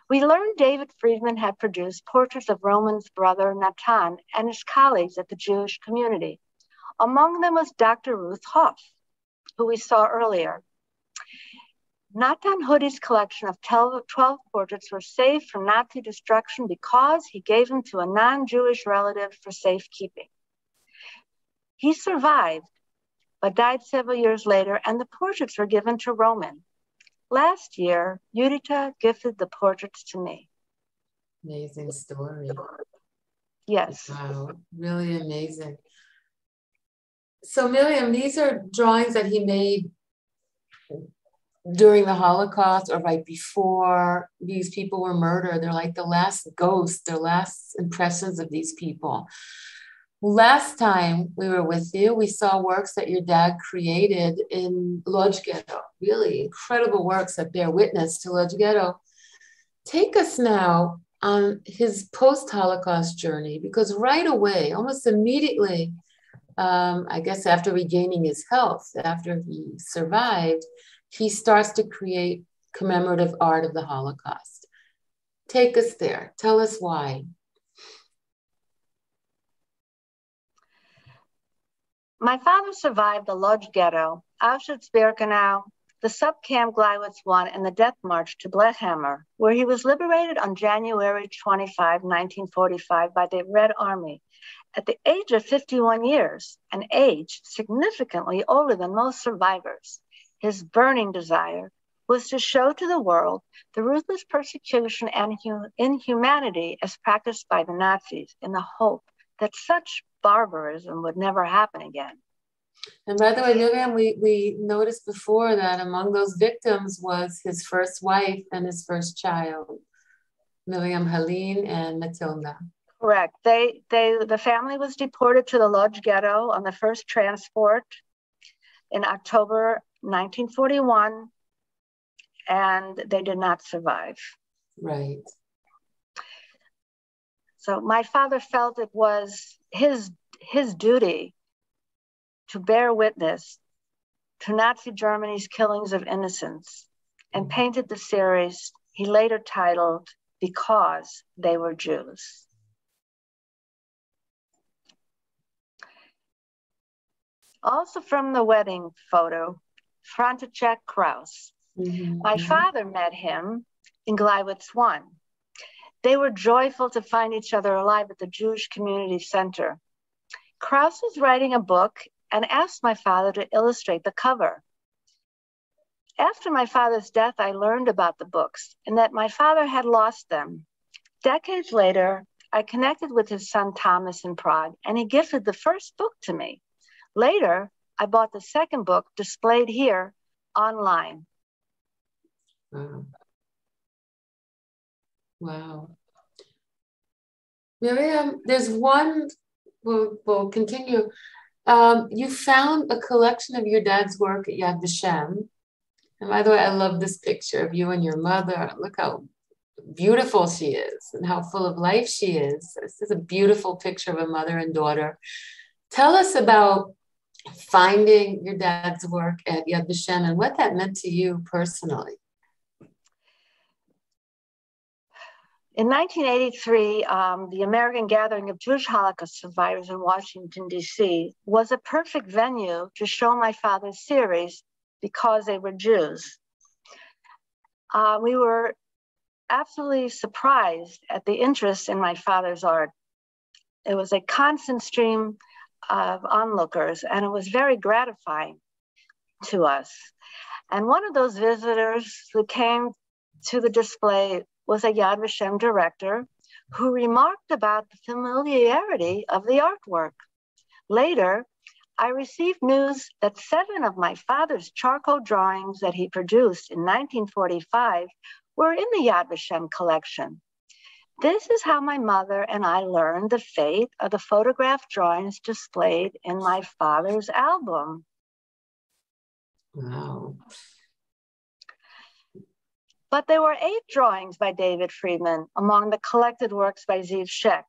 [SPEAKER 3] We learned David Friedman had produced portraits of Roman's brother Natan and his colleagues at the Jewish community. Among them was Dr. Ruth Hoff, who we saw earlier. Natan Hoodie's collection of 12 portraits were saved from Nazi destruction because he gave them to a non-Jewish relative for safekeeping. He survived, but died several years later, and the portraits were given to Roman. Last year, Judita gifted the portraits to me.
[SPEAKER 2] Amazing story.
[SPEAKER 3] Yes.
[SPEAKER 2] Wow, really amazing. So Miriam, these are drawings that he made during the Holocaust or right before these people were murdered. They're like the last ghosts, their last impressions of these people. Last time we were with you, we saw works that your dad created in Lodz Ghetto, really incredible works that bear witness to Lodz Ghetto. Take us now on his post-Holocaust journey, because right away, almost immediately, I guess after regaining his health, after he survived, he starts to create commemorative art of the Holocaust. Take us there. Tell us why.
[SPEAKER 3] My father survived the Lodz Ghetto, Auschwitz-Birkenau, the subcamp Gleiwitz I, and the death march to Blechhammer, where he was liberated on January 25, 1945 by the Red Army At the age of 51 years, an age significantly older than most survivors, his burning desire was to show to the world the ruthless persecution and inhumanity as practiced by the Nazis in the hope that such barbarism would never happen again.
[SPEAKER 2] And by the way, Miriam, we noticed before that among those victims was his first wife and his first child, Miriam Helene and Matilda.
[SPEAKER 3] Correct. The family was deported to the Lodz ghetto on the first transport in October 1941, and they did not survive.
[SPEAKER 2] Right.
[SPEAKER 3] So my father felt it was his duty to bear witness to Nazi Germany's killings of innocents, and painted the series he later titled Because They Were Jews. Also from the wedding photo, František Kraus. My father met him in Gleiwitz 1. They were joyful to find each other alive at the Jewish Community Center. Kraus was writing a book and asked my father to illustrate the cover. After my father's death, I learned about the books and that my father had lost them. Decades later, I connected with his son Thomas in Prague, and he gifted the first book to me. Later, I bought the second book displayed here online.
[SPEAKER 2] Wow. Wow. Miriam, there's one, we'll continue. You found a collection of your dad's work at Yad Vashem. And by the way, I love this picture of you and your mother. Look how beautiful she is and how full of life she is. This is a beautiful picture of a mother and daughter. Tell us about finding your dad's work at Yad Vashem and what that meant to you personally.
[SPEAKER 3] In 1983, the American Gathering of Jewish Holocaust Survivors in Washington, D.C. was a perfect venue to show my father's series, Because They Were Jews. We were absolutely surprised at the interest in my father's art. It was a constant stream of onlookers, and it was very gratifying to us. And one of those visitors who came to the display was a Yad Vashem director who remarked about the familiarity of the artwork. Later, I received news that 7 of my father's charcoal drawings that he produced in 1945 were in the Yad Vashem collection. This is how my mother and I learned the fate of the photograph drawings displayed in my father's album.
[SPEAKER 2] Wow.
[SPEAKER 3] But there were 8 drawings by David Friedman among the collected works by Ziv Shek.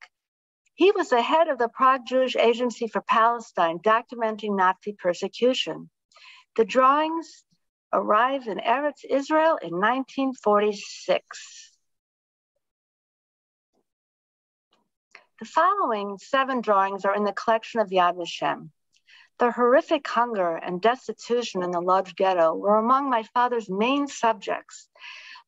[SPEAKER 3] He was the head of the Prague Jewish Agency for Palestine, documenting Nazi persecution. The drawings arrived in Eretz Israel in 1946. The following 7 drawings are in the collection of Yad Vashem. The horrific hunger and destitution in the Lodz ghetto were among my father's main subjects.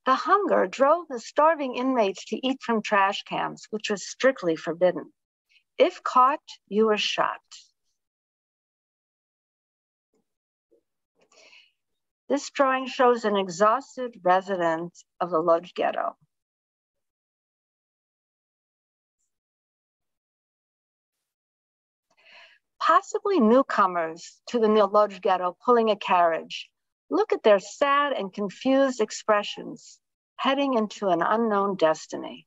[SPEAKER 3] The hunger drove the starving inmates to eat from trash cans, which was strictly forbidden. If caught, you were shot. This drawing shows an exhausted resident of the Lodz ghetto. Possibly newcomers to the Lodz ghetto pulling a carriage. Look at their sad and confused expressions, heading into an unknown destiny.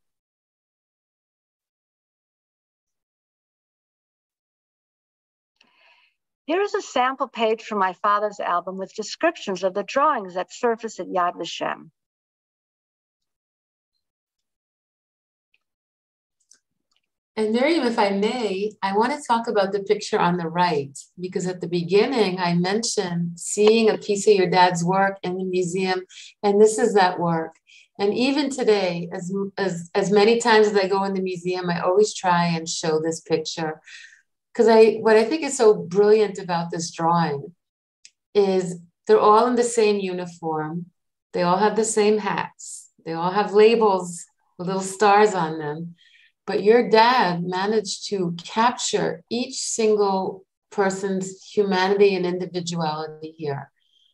[SPEAKER 3] Here's a sample page from my father's album with descriptions of the drawings that surface at Yad Vashem.
[SPEAKER 2] And Miriam, if I may, I want to talk about the picture on the right, because at the beginning I mentioned seeing a piece of your dad's work in the museum, and this is that work. And even today, as many times as I go in the museum, I always try and show this picture. Because what I think is so brilliant about this drawing is they're all in the same uniform. They all have the same hats. They all have labels with little stars on them. but your dad managed to capture each single person's humanity and individuality here.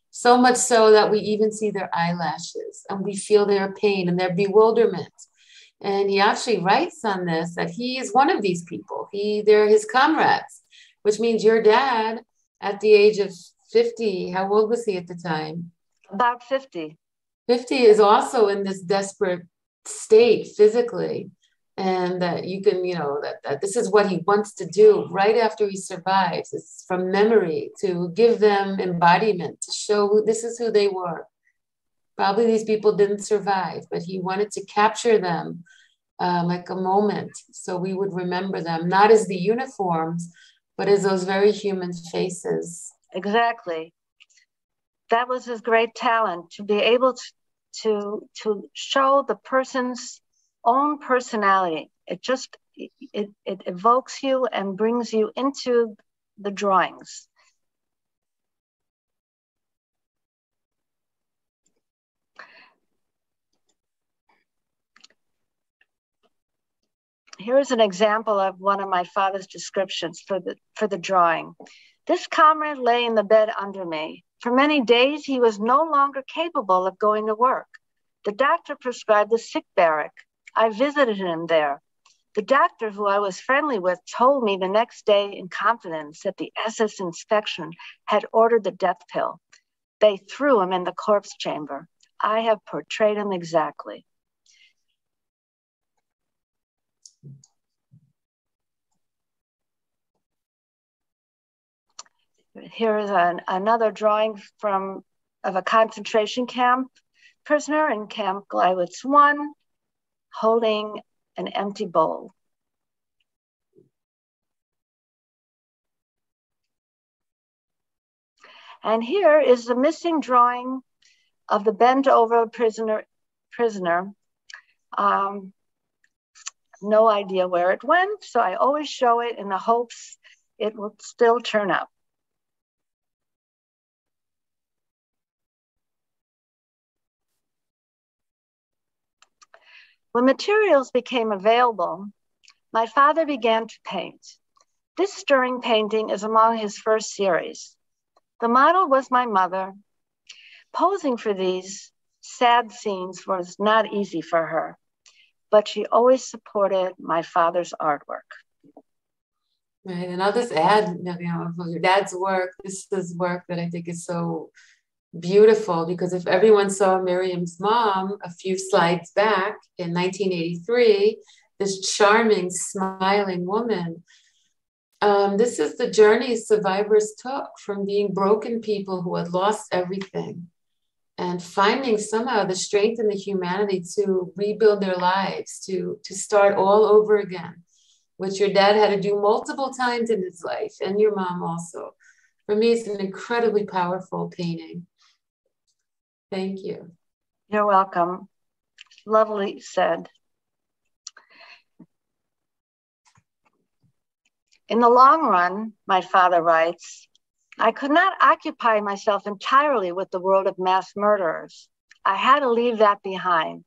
[SPEAKER 2] So much so that we even see their eyelashes and we feel their pain and their bewilderment. And he actually writes on this that he is one of these people. They're his comrades, which means your dad at the age of 50, how old was he at the time?
[SPEAKER 3] About 50.
[SPEAKER 2] 50 is also in this desperate state physically. And that you can, that this is what he wants to do right after he survives. It's from memory to give them embodiment, to show this is who they were. Probably these people didn't survive, but he wanted to capture them like a moment. So we would remember them, not as the uniforms, but as those very human faces.
[SPEAKER 3] Exactly. That was his great talent, to be able to show the person's own personality. It evokes you and brings you into the drawings. Here's an example of one of my father's descriptions for the drawing. This comrade lay in the bed under me. For many days, he was no longer capable of going to work. The doctor prescribed a sick barrack. I visited him there. The doctor, who I was friendly with, told me the next day in confidence that the SS inspection had ordered the death pill. They threw him in the corpse chamber. I have portrayed him exactly. Here is another drawing of a concentration camp prisoner in Camp Gleiwitz 1, holding an empty bowl. And here is the missing drawing of the bent over prisoner. No idea where it went, so I always show it in the hopes it will still turn up. When materials became available, my father began to paint. This stirring painting is among his first series. The model was my mother. Posing for these sad scenes was not easy for her, but she always supported my father's artwork.
[SPEAKER 2] Right, and I'll just add, your dad's work, this is work that I think is so beautiful, because if everyone saw Miriam's mom a few slides back in 1983, this charming, smiling woman, this is the journey survivors took from being broken people who had lost everything and finding somehow the strength and the humanity to rebuild their lives, to start all over again, which your dad had to do multiple times in his life, and your mom also. For me, it's an incredibly powerful painting. Thank you.
[SPEAKER 3] You're welcome. Lovely said. In the long run, my father writes, I could not occupy myself entirely with the world of mass murderers. I had to leave that behind,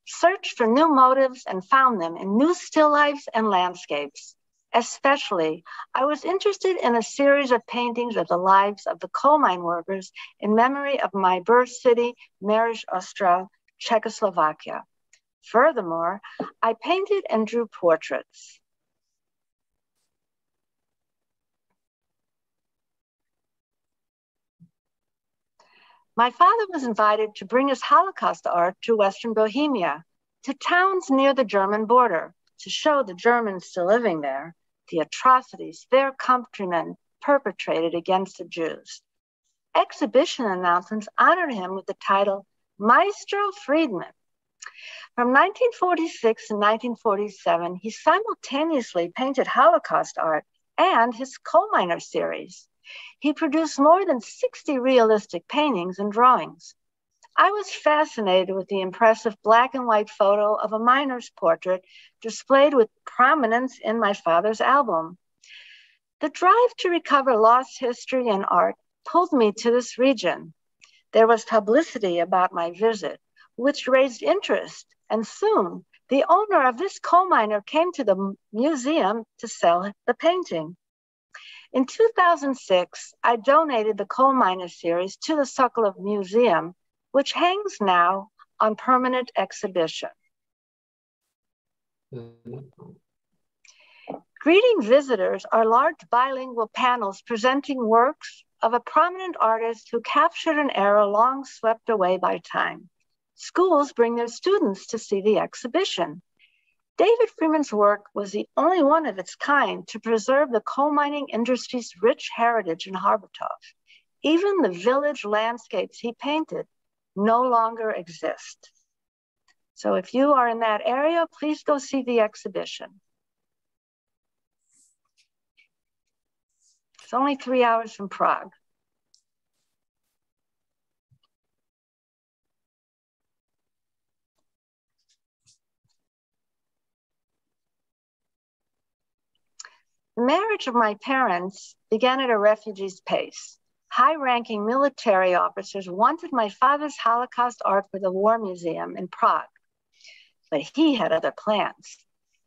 [SPEAKER 3] searched for new motives and found them in new still lifes and landscapes. Especially, I was interested in a series of paintings of the lives of the coal mine workers in memory of my birth city, Marij Ostrov, Czechoslovakia. Furthermore, I painted and drew portraits. My father was invited to bring his Holocaust art to Western Bohemia, to towns near the German border, to show the Germans still living there the atrocities their countrymen perpetrated against the Jews. Exhibition announcements honored him with the title Maestro Friedman. From 1946 to 1947, he simultaneously painted Holocaust art and his coal miner series. He produced more than 60 realistic paintings and drawings. I was fascinated with the impressive black and white photo of a miner's portrait displayed with prominence in my father's album. The drive to recover lost history and art pulled me to this region. There was publicity about my visit, which raised interest, and soon The owner of this coal miner came to the museum to sell the painting. In 2006, I donated the coal miner series to the Sokolov Museum, which hangs now on permanent exhibition. Greeting visitors are large bilingual panels presenting works of a prominent artist who captured an era long swept away by time. Schools bring their students to see the exhibition. David Friedman's work was the only one of its kind to preserve the coal mining industry's rich heritage in Harbatov. Even the village landscapes he painted no longer exist. So if you are in that area, please go see the exhibition. It's only 3 hours from Prague. The marriage of my parents began at a refugee's pace. High-ranking military officers wanted my father's Holocaust art for the War Museum in Prague, but he had other plans.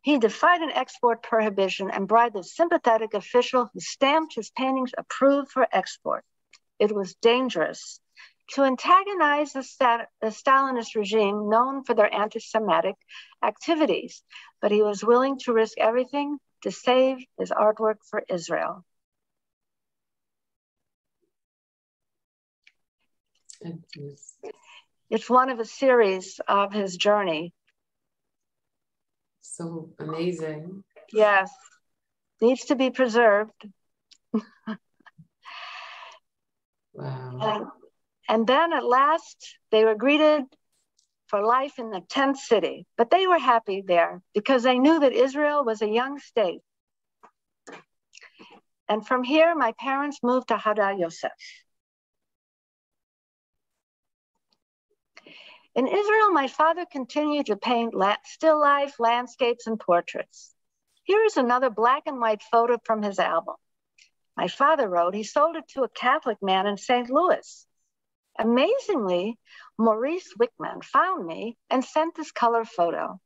[SPEAKER 3] He defied an export prohibition and bribed a sympathetic official who stamped his paintings approved for export. It was dangerous to antagonize the Stalinist regime known for their anti-Semitic activities, but he was willing to risk everything to save his artwork for Israel. It's one of a series of his journey.
[SPEAKER 2] So amazing.
[SPEAKER 3] Yes, needs to be preserved.
[SPEAKER 2] Wow.
[SPEAKER 3] And then at last, they were greeted for life in the tent city, but they were happy there because they knew that Israel was a young state. And from here, my parents moved to Hadar Yosef. In Israel, my father continued to paint still life, landscapes, and portraits. Here is another black and white photo from his album. My father wrote he sold it to a Catholic man in St. Louis. Amazingly, Maurice Wickman found me and sent this color photo.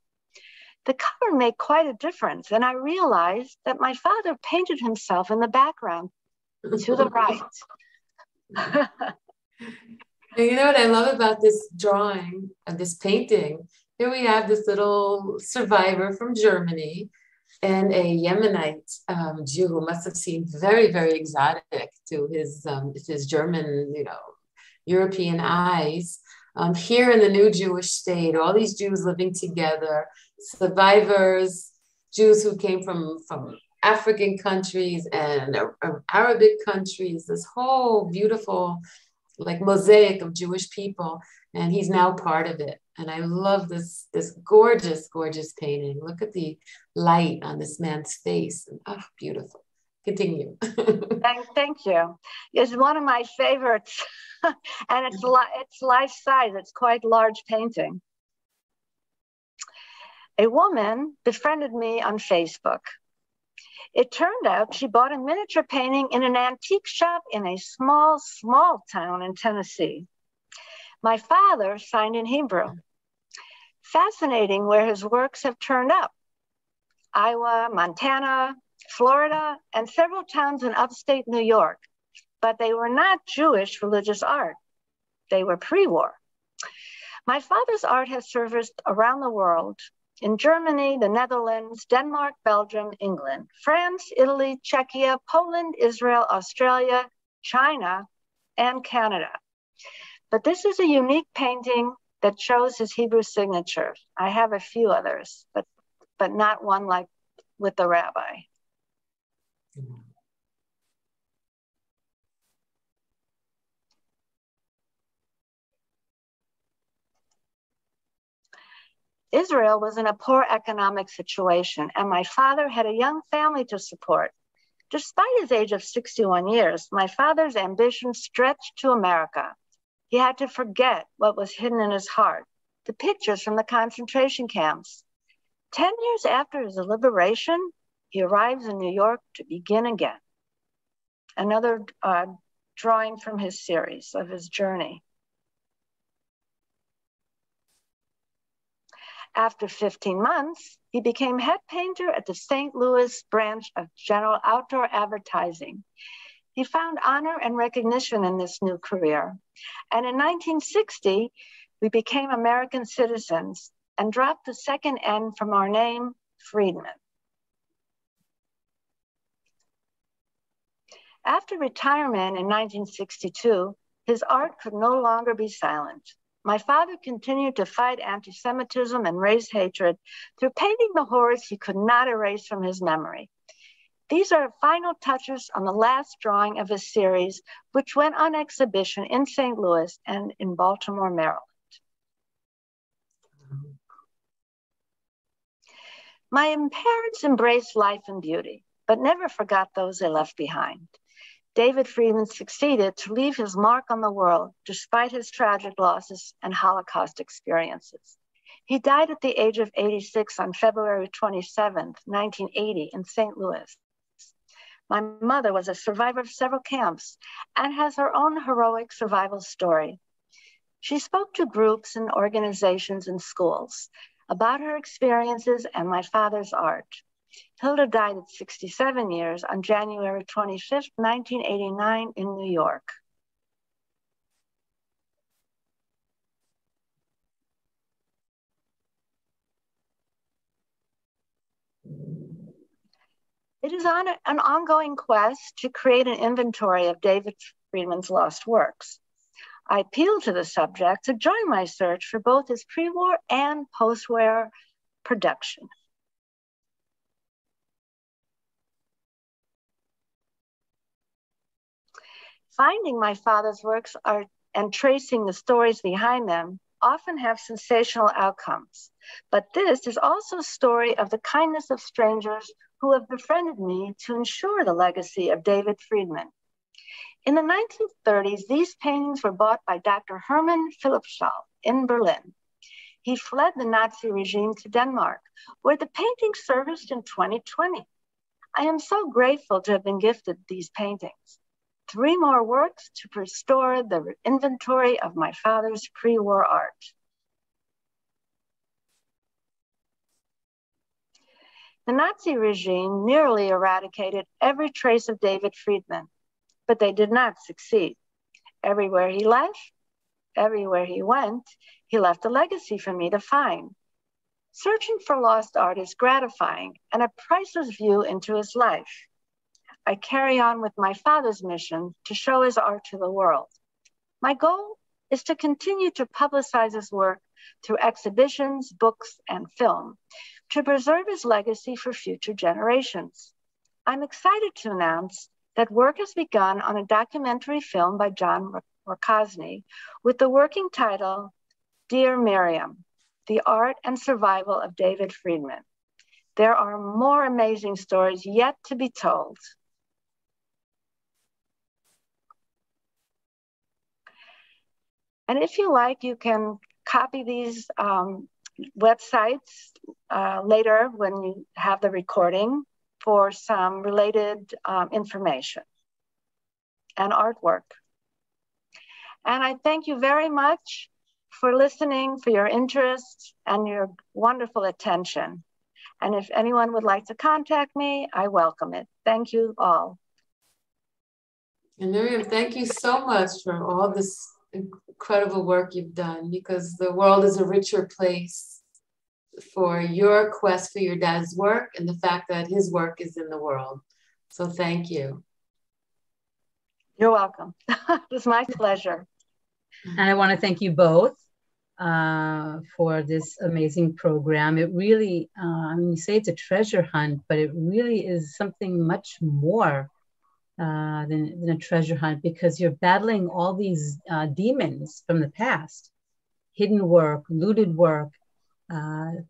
[SPEAKER 3] The color made quite a difference, and I realized that my father painted himself in the background to the right.
[SPEAKER 2] You know what I love about this drawing and this painting? Here we have this little survivor from Germany and a Yemenite Jew who must have seemed very, very exotic to his German, European eyes. Here in the new Jewish state, all these Jews living together, survivors, Jews who came from African countries and Arabic countries, this whole beautiful mosaic of Jewish people, and he's now part of it. And I love this gorgeous, gorgeous painting. Look at the light on this man's face. Oh, beautiful. Continue.
[SPEAKER 3] Thank you. It's one of my favorites, and it's life size. It's quite a large painting. A woman befriended me on Facebook. It turned out she bought a miniature painting in an antique shop in a small, small town in Tennessee. My father signed in Hebrew. Fascinating where his works have turned up. Iowa, Montana, Florida, and several towns in upstate New York. But they were not Jewish religious art. They were pre-war. My father's art has surfaced around the world. In Germany, the Netherlands, Denmark, Belgium, England, France, Italy, Czechia, Poland, Israel, Australia, China, and Canada. But this is a unique painting that shows his Hebrew signature. I have a few others, but not one like with the rabbi. Israel was in a poor economic situation, and my father had a young family to support. Despite his age of 61 years, my father's ambition stretched to America. He had to forget what was hidden in his heart, the pictures from the concentration camps. 10 years after his liberation, he arrives in New York to begin again. Another drawing from his series of his journey. After 15 months, he became head painter at the St. Louis branch of General Outdoor Advertising. He found honor and recognition in this new career. And in 1960, we became American citizens and dropped the second N from our name, Friedman. After retirement in 1962, his art could no longer be silent. My father continued to fight anti-Semitism and race hatred through painting the horrors he could not erase from his memory. These are final touches on the last drawing of his series, which went on exhibition in St. Louis and in Baltimore, Maryland. My parents embraced life and beauty, but never forgot those they left behind. David Friedman succeeded to leave his mark on the world despite his tragic losses and Holocaust experiences. He died at the age of 86 on February 27, 1980 in St. Louis. My mother was a survivor of several camps and has her own heroic survival story. She spoke to groups and organizations and schools about her experiences and my father's art. Hilda died at 67 years on January 25, 1989 in New York. It is on an ongoing quest to create an inventory of David Friedman's lost works. I appeal to the subject to join my search for both his pre-war and post-war production. Finding my father's works and tracing the stories behind them often have sensational outcomes. But this is also a story of the kindness of strangers who have befriended me to ensure the legacy of David Friedman. In the 1930s, these paintings were bought by Dr. Hermann Philippschall in Berlin. He fled the Nazi regime to Denmark, where the paintings surfaced in 2020. I am so grateful to have been gifted these paintings. 3 more works to restore the inventory of my father's pre-war art. The Nazi regime nearly eradicated every trace of David Friedman, but they did not succeed. Everywhere he went, he left a legacy for me to find. Searching for lost art is gratifying and a priceless view into his life. I carry on with my father's mission to show his art to the world. My goal is to continue to publicize his work through exhibitions, books, and film to preserve his legacy for future generations. I'm excited to announce that work has begun on a documentary film by John Rokosny with the working title, Dear Miriam, The Art and Survival of David Friedman. There are more amazing stories yet to be told. And if you like, you can copy these websites later when you have the recording for some related information and artwork. And I thank you very much for listening, for your interest and your wonderful attention. And if anyone would like to contact me, I welcome it. Thank you all.
[SPEAKER 2] And Miriam, thank you so much for all this incredible work you've done, because the world is a richer place for your quest for your dad's work and the fact that his work is in the world. So thank you.
[SPEAKER 3] You're welcome. It was my pleasure.
[SPEAKER 1] And I want to thank you both for this amazing program. It really, I mean, you say it's a treasure hunt, but it really is something much more than a treasure hunt, because you're battling all these demons from the past, hidden work, looted work,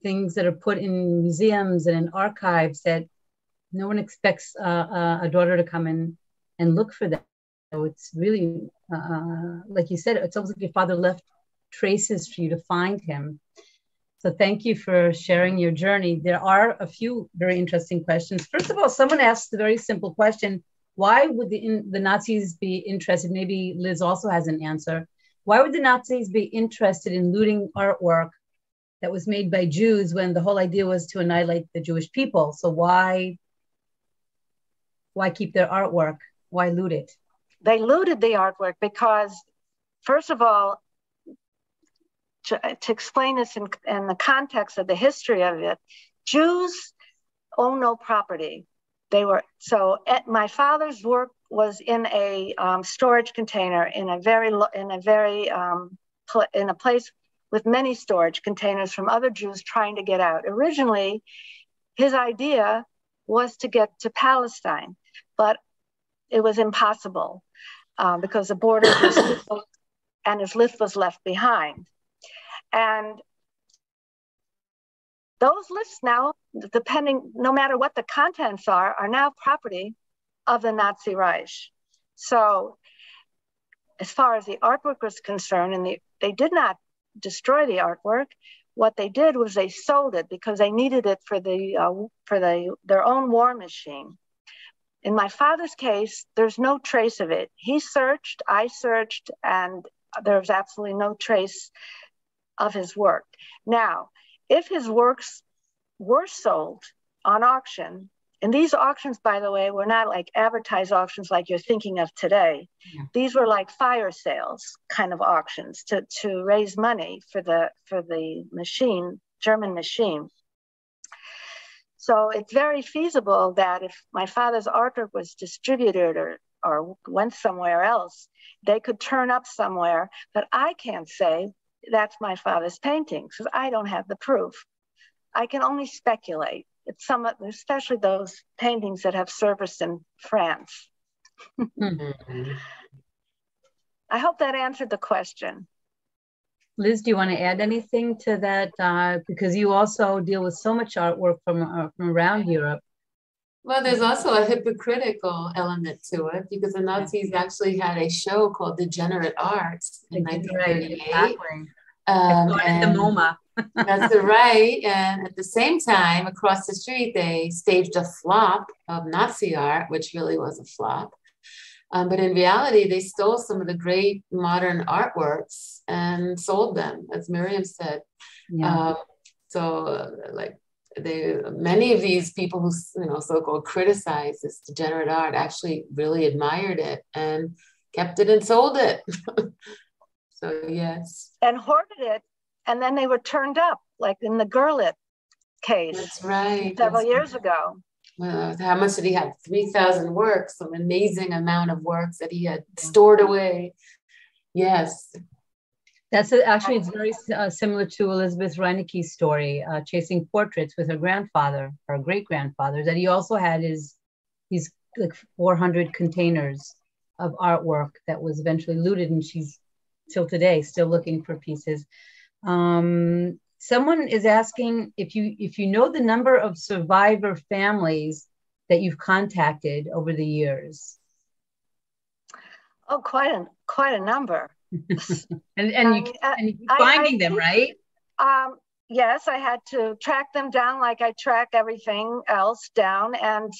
[SPEAKER 1] things that are put in museums and in archives that no one expects a daughter to come in and look for that. So it's really, like you said, it's almost like your father left traces for you to find him. So thank you for sharing your journey. There are a few very interesting questions. First of all, someone asked a very simple question. Why would the Nazis be interested? Maybe Liz also has an answer. Why would the Nazis be interested in looting artwork that was made by Jews when the whole idea was to annihilate the Jewish people. So why keep their artwork? Why loot it?
[SPEAKER 3] They looted the artwork because, first of all, to explain this in the context of the history of it, Jews own no property. My father's work was in a storage container in a place with many storage containers from other Jews trying to get out. Originally, his idea was to get to Palestine, but it was impossible because the border was closed and his list was left behind. And those lists now, no matter what the contents are now property of the Nazi Reich. So as far as the artwork was concerned, and they did not destroy the artwork, what they did was they sold it because they needed it for their own war machine. In my father's case, there's no trace of it. He searched, I searched, and there's absolutely no trace of his work. Now, if his works were sold on auction, and these auctions, by the way, were not like advertised auctions like you're thinking of today. Yeah. These were like fire sales kind of auctions to raise money for the machine, German machine. So it's very feasible that if my father's artwork was distributed or went somewhere else, they could turn up somewhere, but I can't say that's my father's paintings because I don't have the proof. I can only speculate. It's especially those paintings that have surfaced in France. I hope that answered the question.
[SPEAKER 1] Liz, do you want to add anything to that? Because you also deal with so much artwork from around Europe.
[SPEAKER 2] Well, there's also a hypocritical element to it because the Nazis actually had a show called Degenerate Art in 1938.
[SPEAKER 1] Exactly. And the MoMA.
[SPEAKER 2] That's right. And at the same time, across the street, they staged a flop of Nazi art, which really was a flop. But in reality, they stole some of the great modern artworks and sold them, as Miriam said. Yeah. Many of these people who, so-called criticize this degenerate art actually really admired it and kept it and sold it. So yes.
[SPEAKER 3] And hoarded it, and then they were turned up, like in the Gurlitt case.
[SPEAKER 2] That's right.
[SPEAKER 3] Several years ago.
[SPEAKER 2] Well, how much did he have? 3,000 works, an amazing amount of works that he had stored away. Yes.
[SPEAKER 1] That's actually, it's very similar to Elizabeth Reineke's story, chasing portraits with her grandfather, her great-grandfather, that he also had these like 400 containers of artwork that was eventually looted, and she's till today still looking for pieces. Someone is asking if you know the number of survivor families that you've contacted over the years.
[SPEAKER 3] Oh, quite a number.
[SPEAKER 1] and you finding them, right?
[SPEAKER 3] Yes, I had to track them down like I track everything else down, and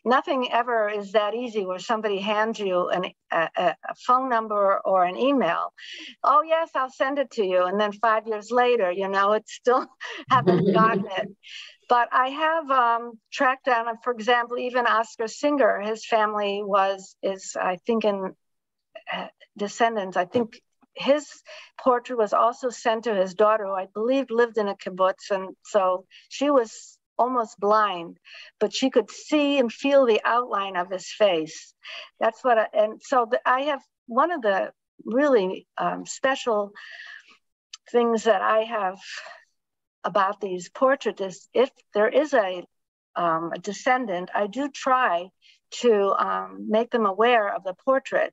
[SPEAKER 3] nothing ever is that easy where somebody hands you a phone number or an email. Oh yes, I'll send it to you, and then 5 years later, it's still haven't gotten it. But I have tracked down, for example, even Oscar Singer. His family is I think in descendants. I think his portrait was also sent to his daughter, who I believe lived in a kibbutz, and so she was almost blind, but she could see and feel the outline of his face. That's I have one of the really special things that I have about these portraits is if there is a descendant, I do try to make them aware of the portrait.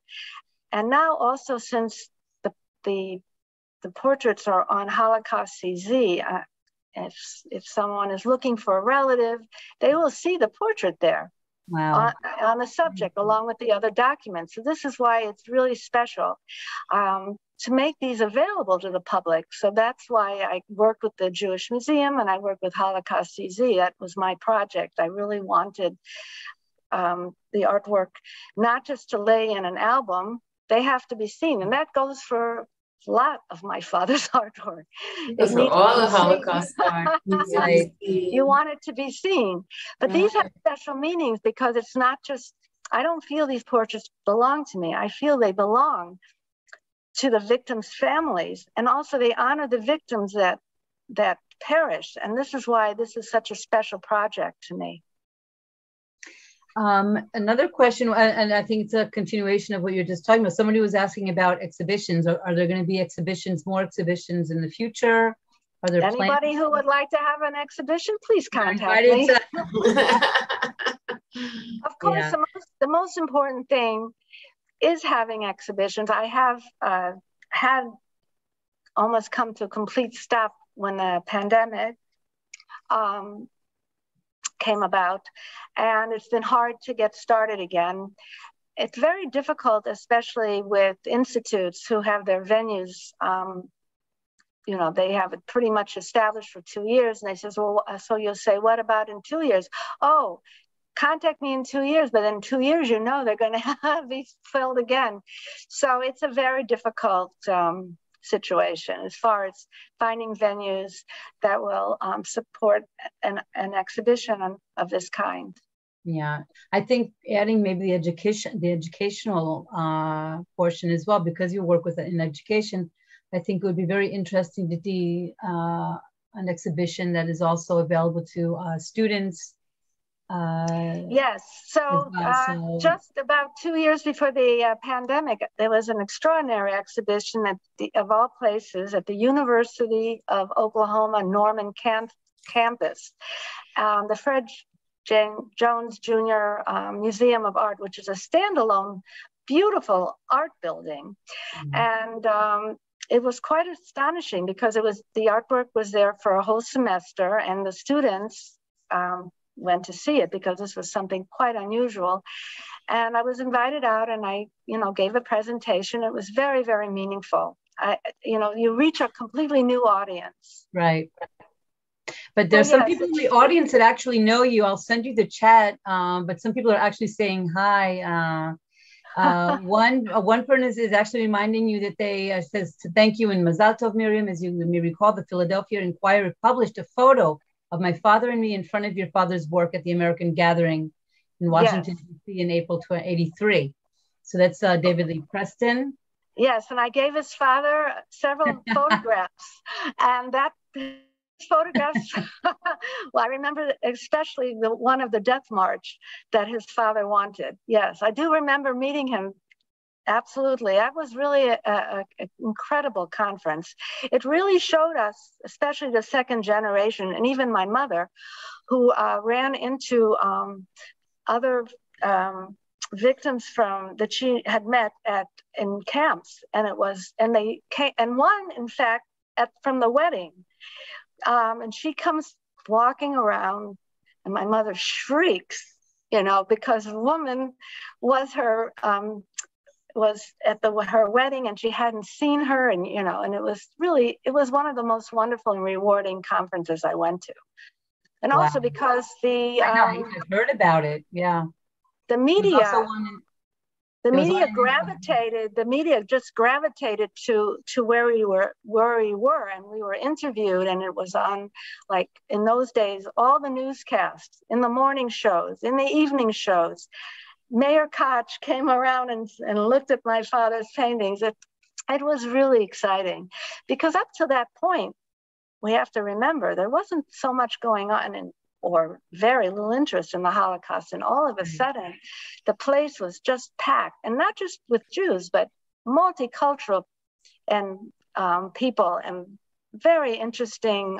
[SPEAKER 3] And now also, since the portraits are on Holocaust CZ, if someone is looking for a relative, they will see the portrait there.
[SPEAKER 1] Wow.
[SPEAKER 3] On the subject, along with the other documents. So this is why it's really special to make these available to the public. So that's why I worked with the Jewish Museum and I worked with Holocaust CZ. That was my project. I really wanted the artwork not just to lay in an album, they have to be seen. And that goes for lot of my father's artwork.
[SPEAKER 2] Because for all the Holocaust art,
[SPEAKER 3] right. You want it to be seen. But these have special meanings because it's not just, I don't feel these portraits belong to me. I feel they belong to the victims' families. And also they honor the victims that perished. And this is why this is such a special project to me.
[SPEAKER 1] Another question, and I think it's a continuation of what you're just talking about. Somebody was asking about exhibitions. Are there going to be exhibitions, more exhibitions in the future? Are there
[SPEAKER 3] anybody who would like to have an exhibition? Please contact me. Of course, the most important thing is having exhibitions. I have had almost come to a complete stop when the pandemic came about, and it's been hard to get started again. It's very difficult, especially with institutes who have their venues, you know, they have it pretty much established for 2 years, and they says, well, so you'll say, what about in 2 years? Oh, contact me in 2 years, but in 2 years, you know, they're going to be filled again. So it's a very difficult situation as far as finding venues that will support an exhibition of this kind.
[SPEAKER 1] Yeah, I think adding maybe the educational portion as well, because you work with it in education, I think it would be very interesting to see an exhibition that is also available to students.
[SPEAKER 3] Yes, so just about 2 years before the pandemic, there was an extraordinary exhibition of all places at the University of Oklahoma Norman campus. The Fred Jones Jr. Museum of Art, which is a standalone, beautiful art building. And it was quite astonishing because the artwork was there for a whole semester, and the students went to see it because this was something quite unusual. And I was invited out, and I, gave a presentation. It was very, very meaningful. You reach a completely new audience.
[SPEAKER 1] Right. But there's some people in the audience that actually know you. I'll send you the chat. But some people are actually saying hi. One person is actually reminding you that they says to thank you and Mazal Tov, Miriam. As you may recall, the Philadelphia Inquirer published a photo of my father and me in front of your father's work at the American Gathering in Washington, D.C. in April 1983. So that's David Lee Preston.
[SPEAKER 3] Yes, and I gave his father several photographs, and that photographs, well, I remember especially the one of the death march that his father wanted. Yes, I do remember meeting him. Absolutely. That was really an incredible conference. It really showed us, especially the second generation, and even my mother, who ran into other victims that she had met in camps, and they came, and one, in fact, from the wedding. And she comes walking around, and my mother shrieks, because a woman was at her wedding, and she hadn't seen her, and and it was one of the most wonderful and rewarding conferences I went to. And also because
[SPEAKER 1] I've heard about it. Yeah.
[SPEAKER 3] The media just gravitated to where we were, and we were interviewed, and it was on, like, in those days, all the newscasts, in the morning shows, in the evening shows. Mayor Koch came around and looked at my father's paintings. It was really exciting, because up to that point, we have to remember, there wasn't so much going on or very little interest in the Holocaust. And all of a sudden, the place was just packed, and not just with Jews, but multicultural and people, and very interesting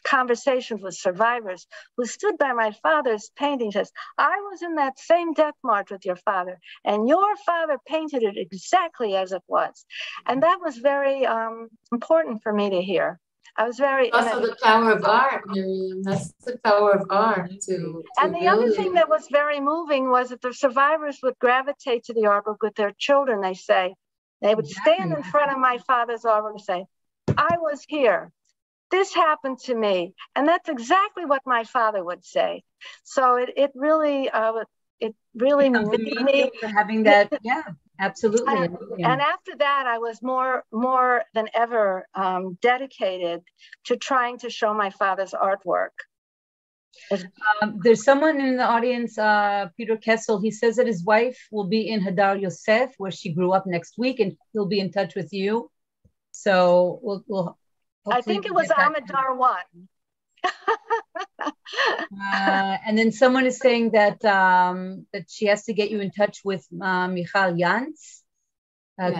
[SPEAKER 3] conversations with survivors who stood by my father's painting. Says, I was in that same death march with your father, and your father painted it exactly as it was. And that was very important for me to hear. I was very
[SPEAKER 2] also the power of art, Miriam. That's the power of art too.
[SPEAKER 3] And the other thing that was very moving was that the survivors would gravitate to the artwork with their children. They would stand in front of my father's artwork and say, I was here. This happened to me. And that's exactly what my father would say. So it really made me
[SPEAKER 1] for having that, Absolutely.
[SPEAKER 3] And after that, I was more than ever dedicated to trying to show my father's artwork.
[SPEAKER 1] There's someone in the audience, Peter Kessel. He says that his wife will be in Hadar Yosef, where she grew up, next week, and he'll be in touch with you. So we'll
[SPEAKER 3] I think it was Amadar 1.
[SPEAKER 1] And then someone is saying that that she has to get you in touch with Michal Yantz,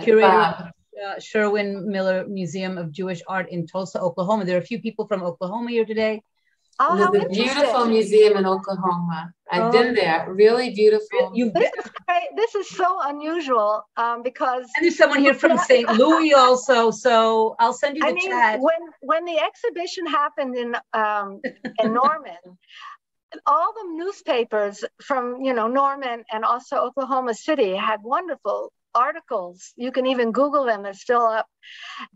[SPEAKER 1] curator of Sherwin Miller Museum of Jewish Art in Tulsa, Oklahoma. There are a few people from Oklahoma here today.
[SPEAKER 2] Oh, there's a beautiful museum in Oklahoma. I've been there. Really beautiful.
[SPEAKER 3] This is great. This is so unusual because.
[SPEAKER 1] And there's someone here from St. Louis also. So I'll send you the chat.
[SPEAKER 3] When the exhibition happened in Norman, all the newspapers from Norman and also Oklahoma City had wonderful articles. You can even Google them; they're still up.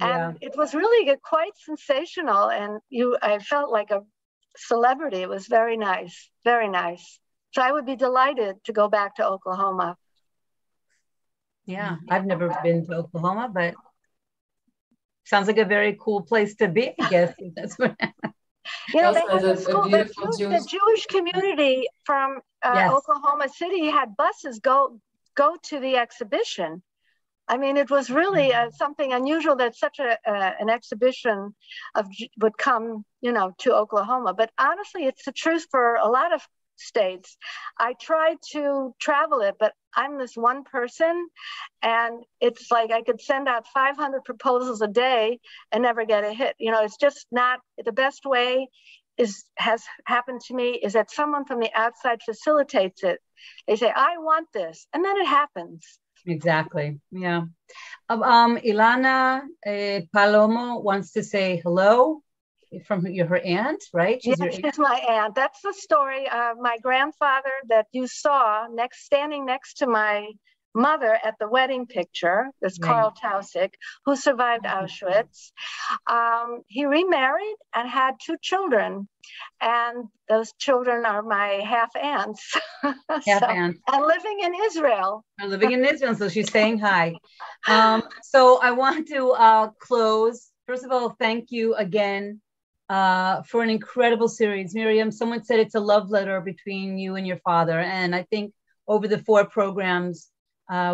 [SPEAKER 3] And it was really quite sensational. And I felt like a celebrity. It was very nice, very nice. So I would be delighted to go back to Oklahoma.
[SPEAKER 1] Yeah, I've never been to Oklahoma, but sounds like a very cool place to be, I guess. That's what.
[SPEAKER 3] They had a school. The Jewish community from Oklahoma City had buses go to the exhibition. I mean, it was really something unusual that such an exhibition would come, to Oklahoma. But honestly, it's the truth for a lot of states. I tried to travel it, but I'm this one person, and it's like I could send out 500 proposals a day and never get a hit. It's just not the best way. Has happened to me is that someone from the outside facilitates it. They say, "I want this," and then it happens.
[SPEAKER 1] Exactly. Yeah. Ilana Palomo wants to say hello from her aunt, right?
[SPEAKER 3] She's my aunt. That's the story of my grandfather that you saw standing next to my mother at the wedding picture. This Karl Tausig, who survived Auschwitz. He remarried and had 2 children. And those children are my half aunts.
[SPEAKER 1] Half-aunts.
[SPEAKER 3] And living in Israel.
[SPEAKER 1] So she's saying hi. So I want to close. First of all, thank you again for an incredible series. Miriam, someone said it's a love letter between you and your father. And I think over the 4 programs,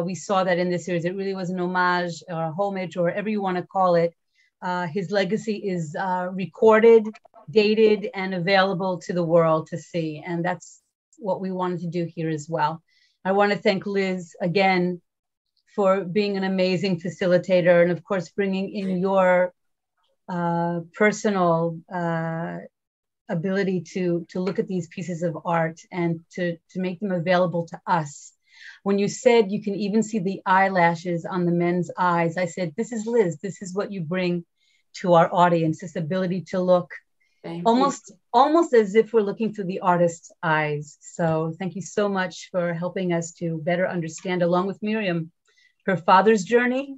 [SPEAKER 1] we saw that in this series. It really was an homage or a homage or whatever you want to call it. His legacy is recorded, dated, and available to the world to see. And that's what we wanted to do here as well. I want to thank Liz again for being an amazing facilitator and, of course, bringing in your personal ability to look at these pieces of art and to make them available to us. When you said you can even see the eyelashes on the men's eyes, I said, this is Liz. This is what you bring to our audience, this ability to look almost as if we're looking through the artist's eyes. So thank you so much for helping us to better understand, along with Miriam, her father's journey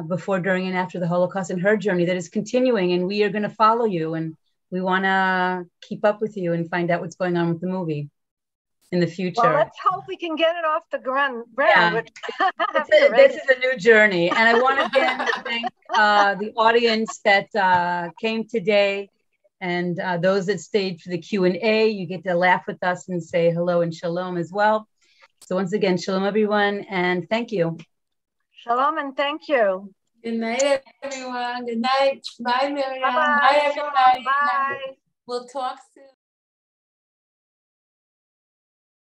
[SPEAKER 1] before, during, and after the Holocaust, and her journey that is continuing. And we are going to follow you, and we want to keep up with you and find out what's going on with the movie in the future.
[SPEAKER 3] Well, let's hope we can get it off the ground.
[SPEAKER 1] Yeah. This is a new journey. And I want again to thank the audience that came today, and those that stayed for the Q&A. You get to laugh with us and say hello and shalom as well. So once again, shalom everyone, and thank you.
[SPEAKER 3] Shalom and thank you.
[SPEAKER 2] Good night, everyone. Good night. Bye, Miriam.
[SPEAKER 3] Bye-bye.
[SPEAKER 2] Bye, everybody.
[SPEAKER 3] Bye.
[SPEAKER 2] We'll talk soon.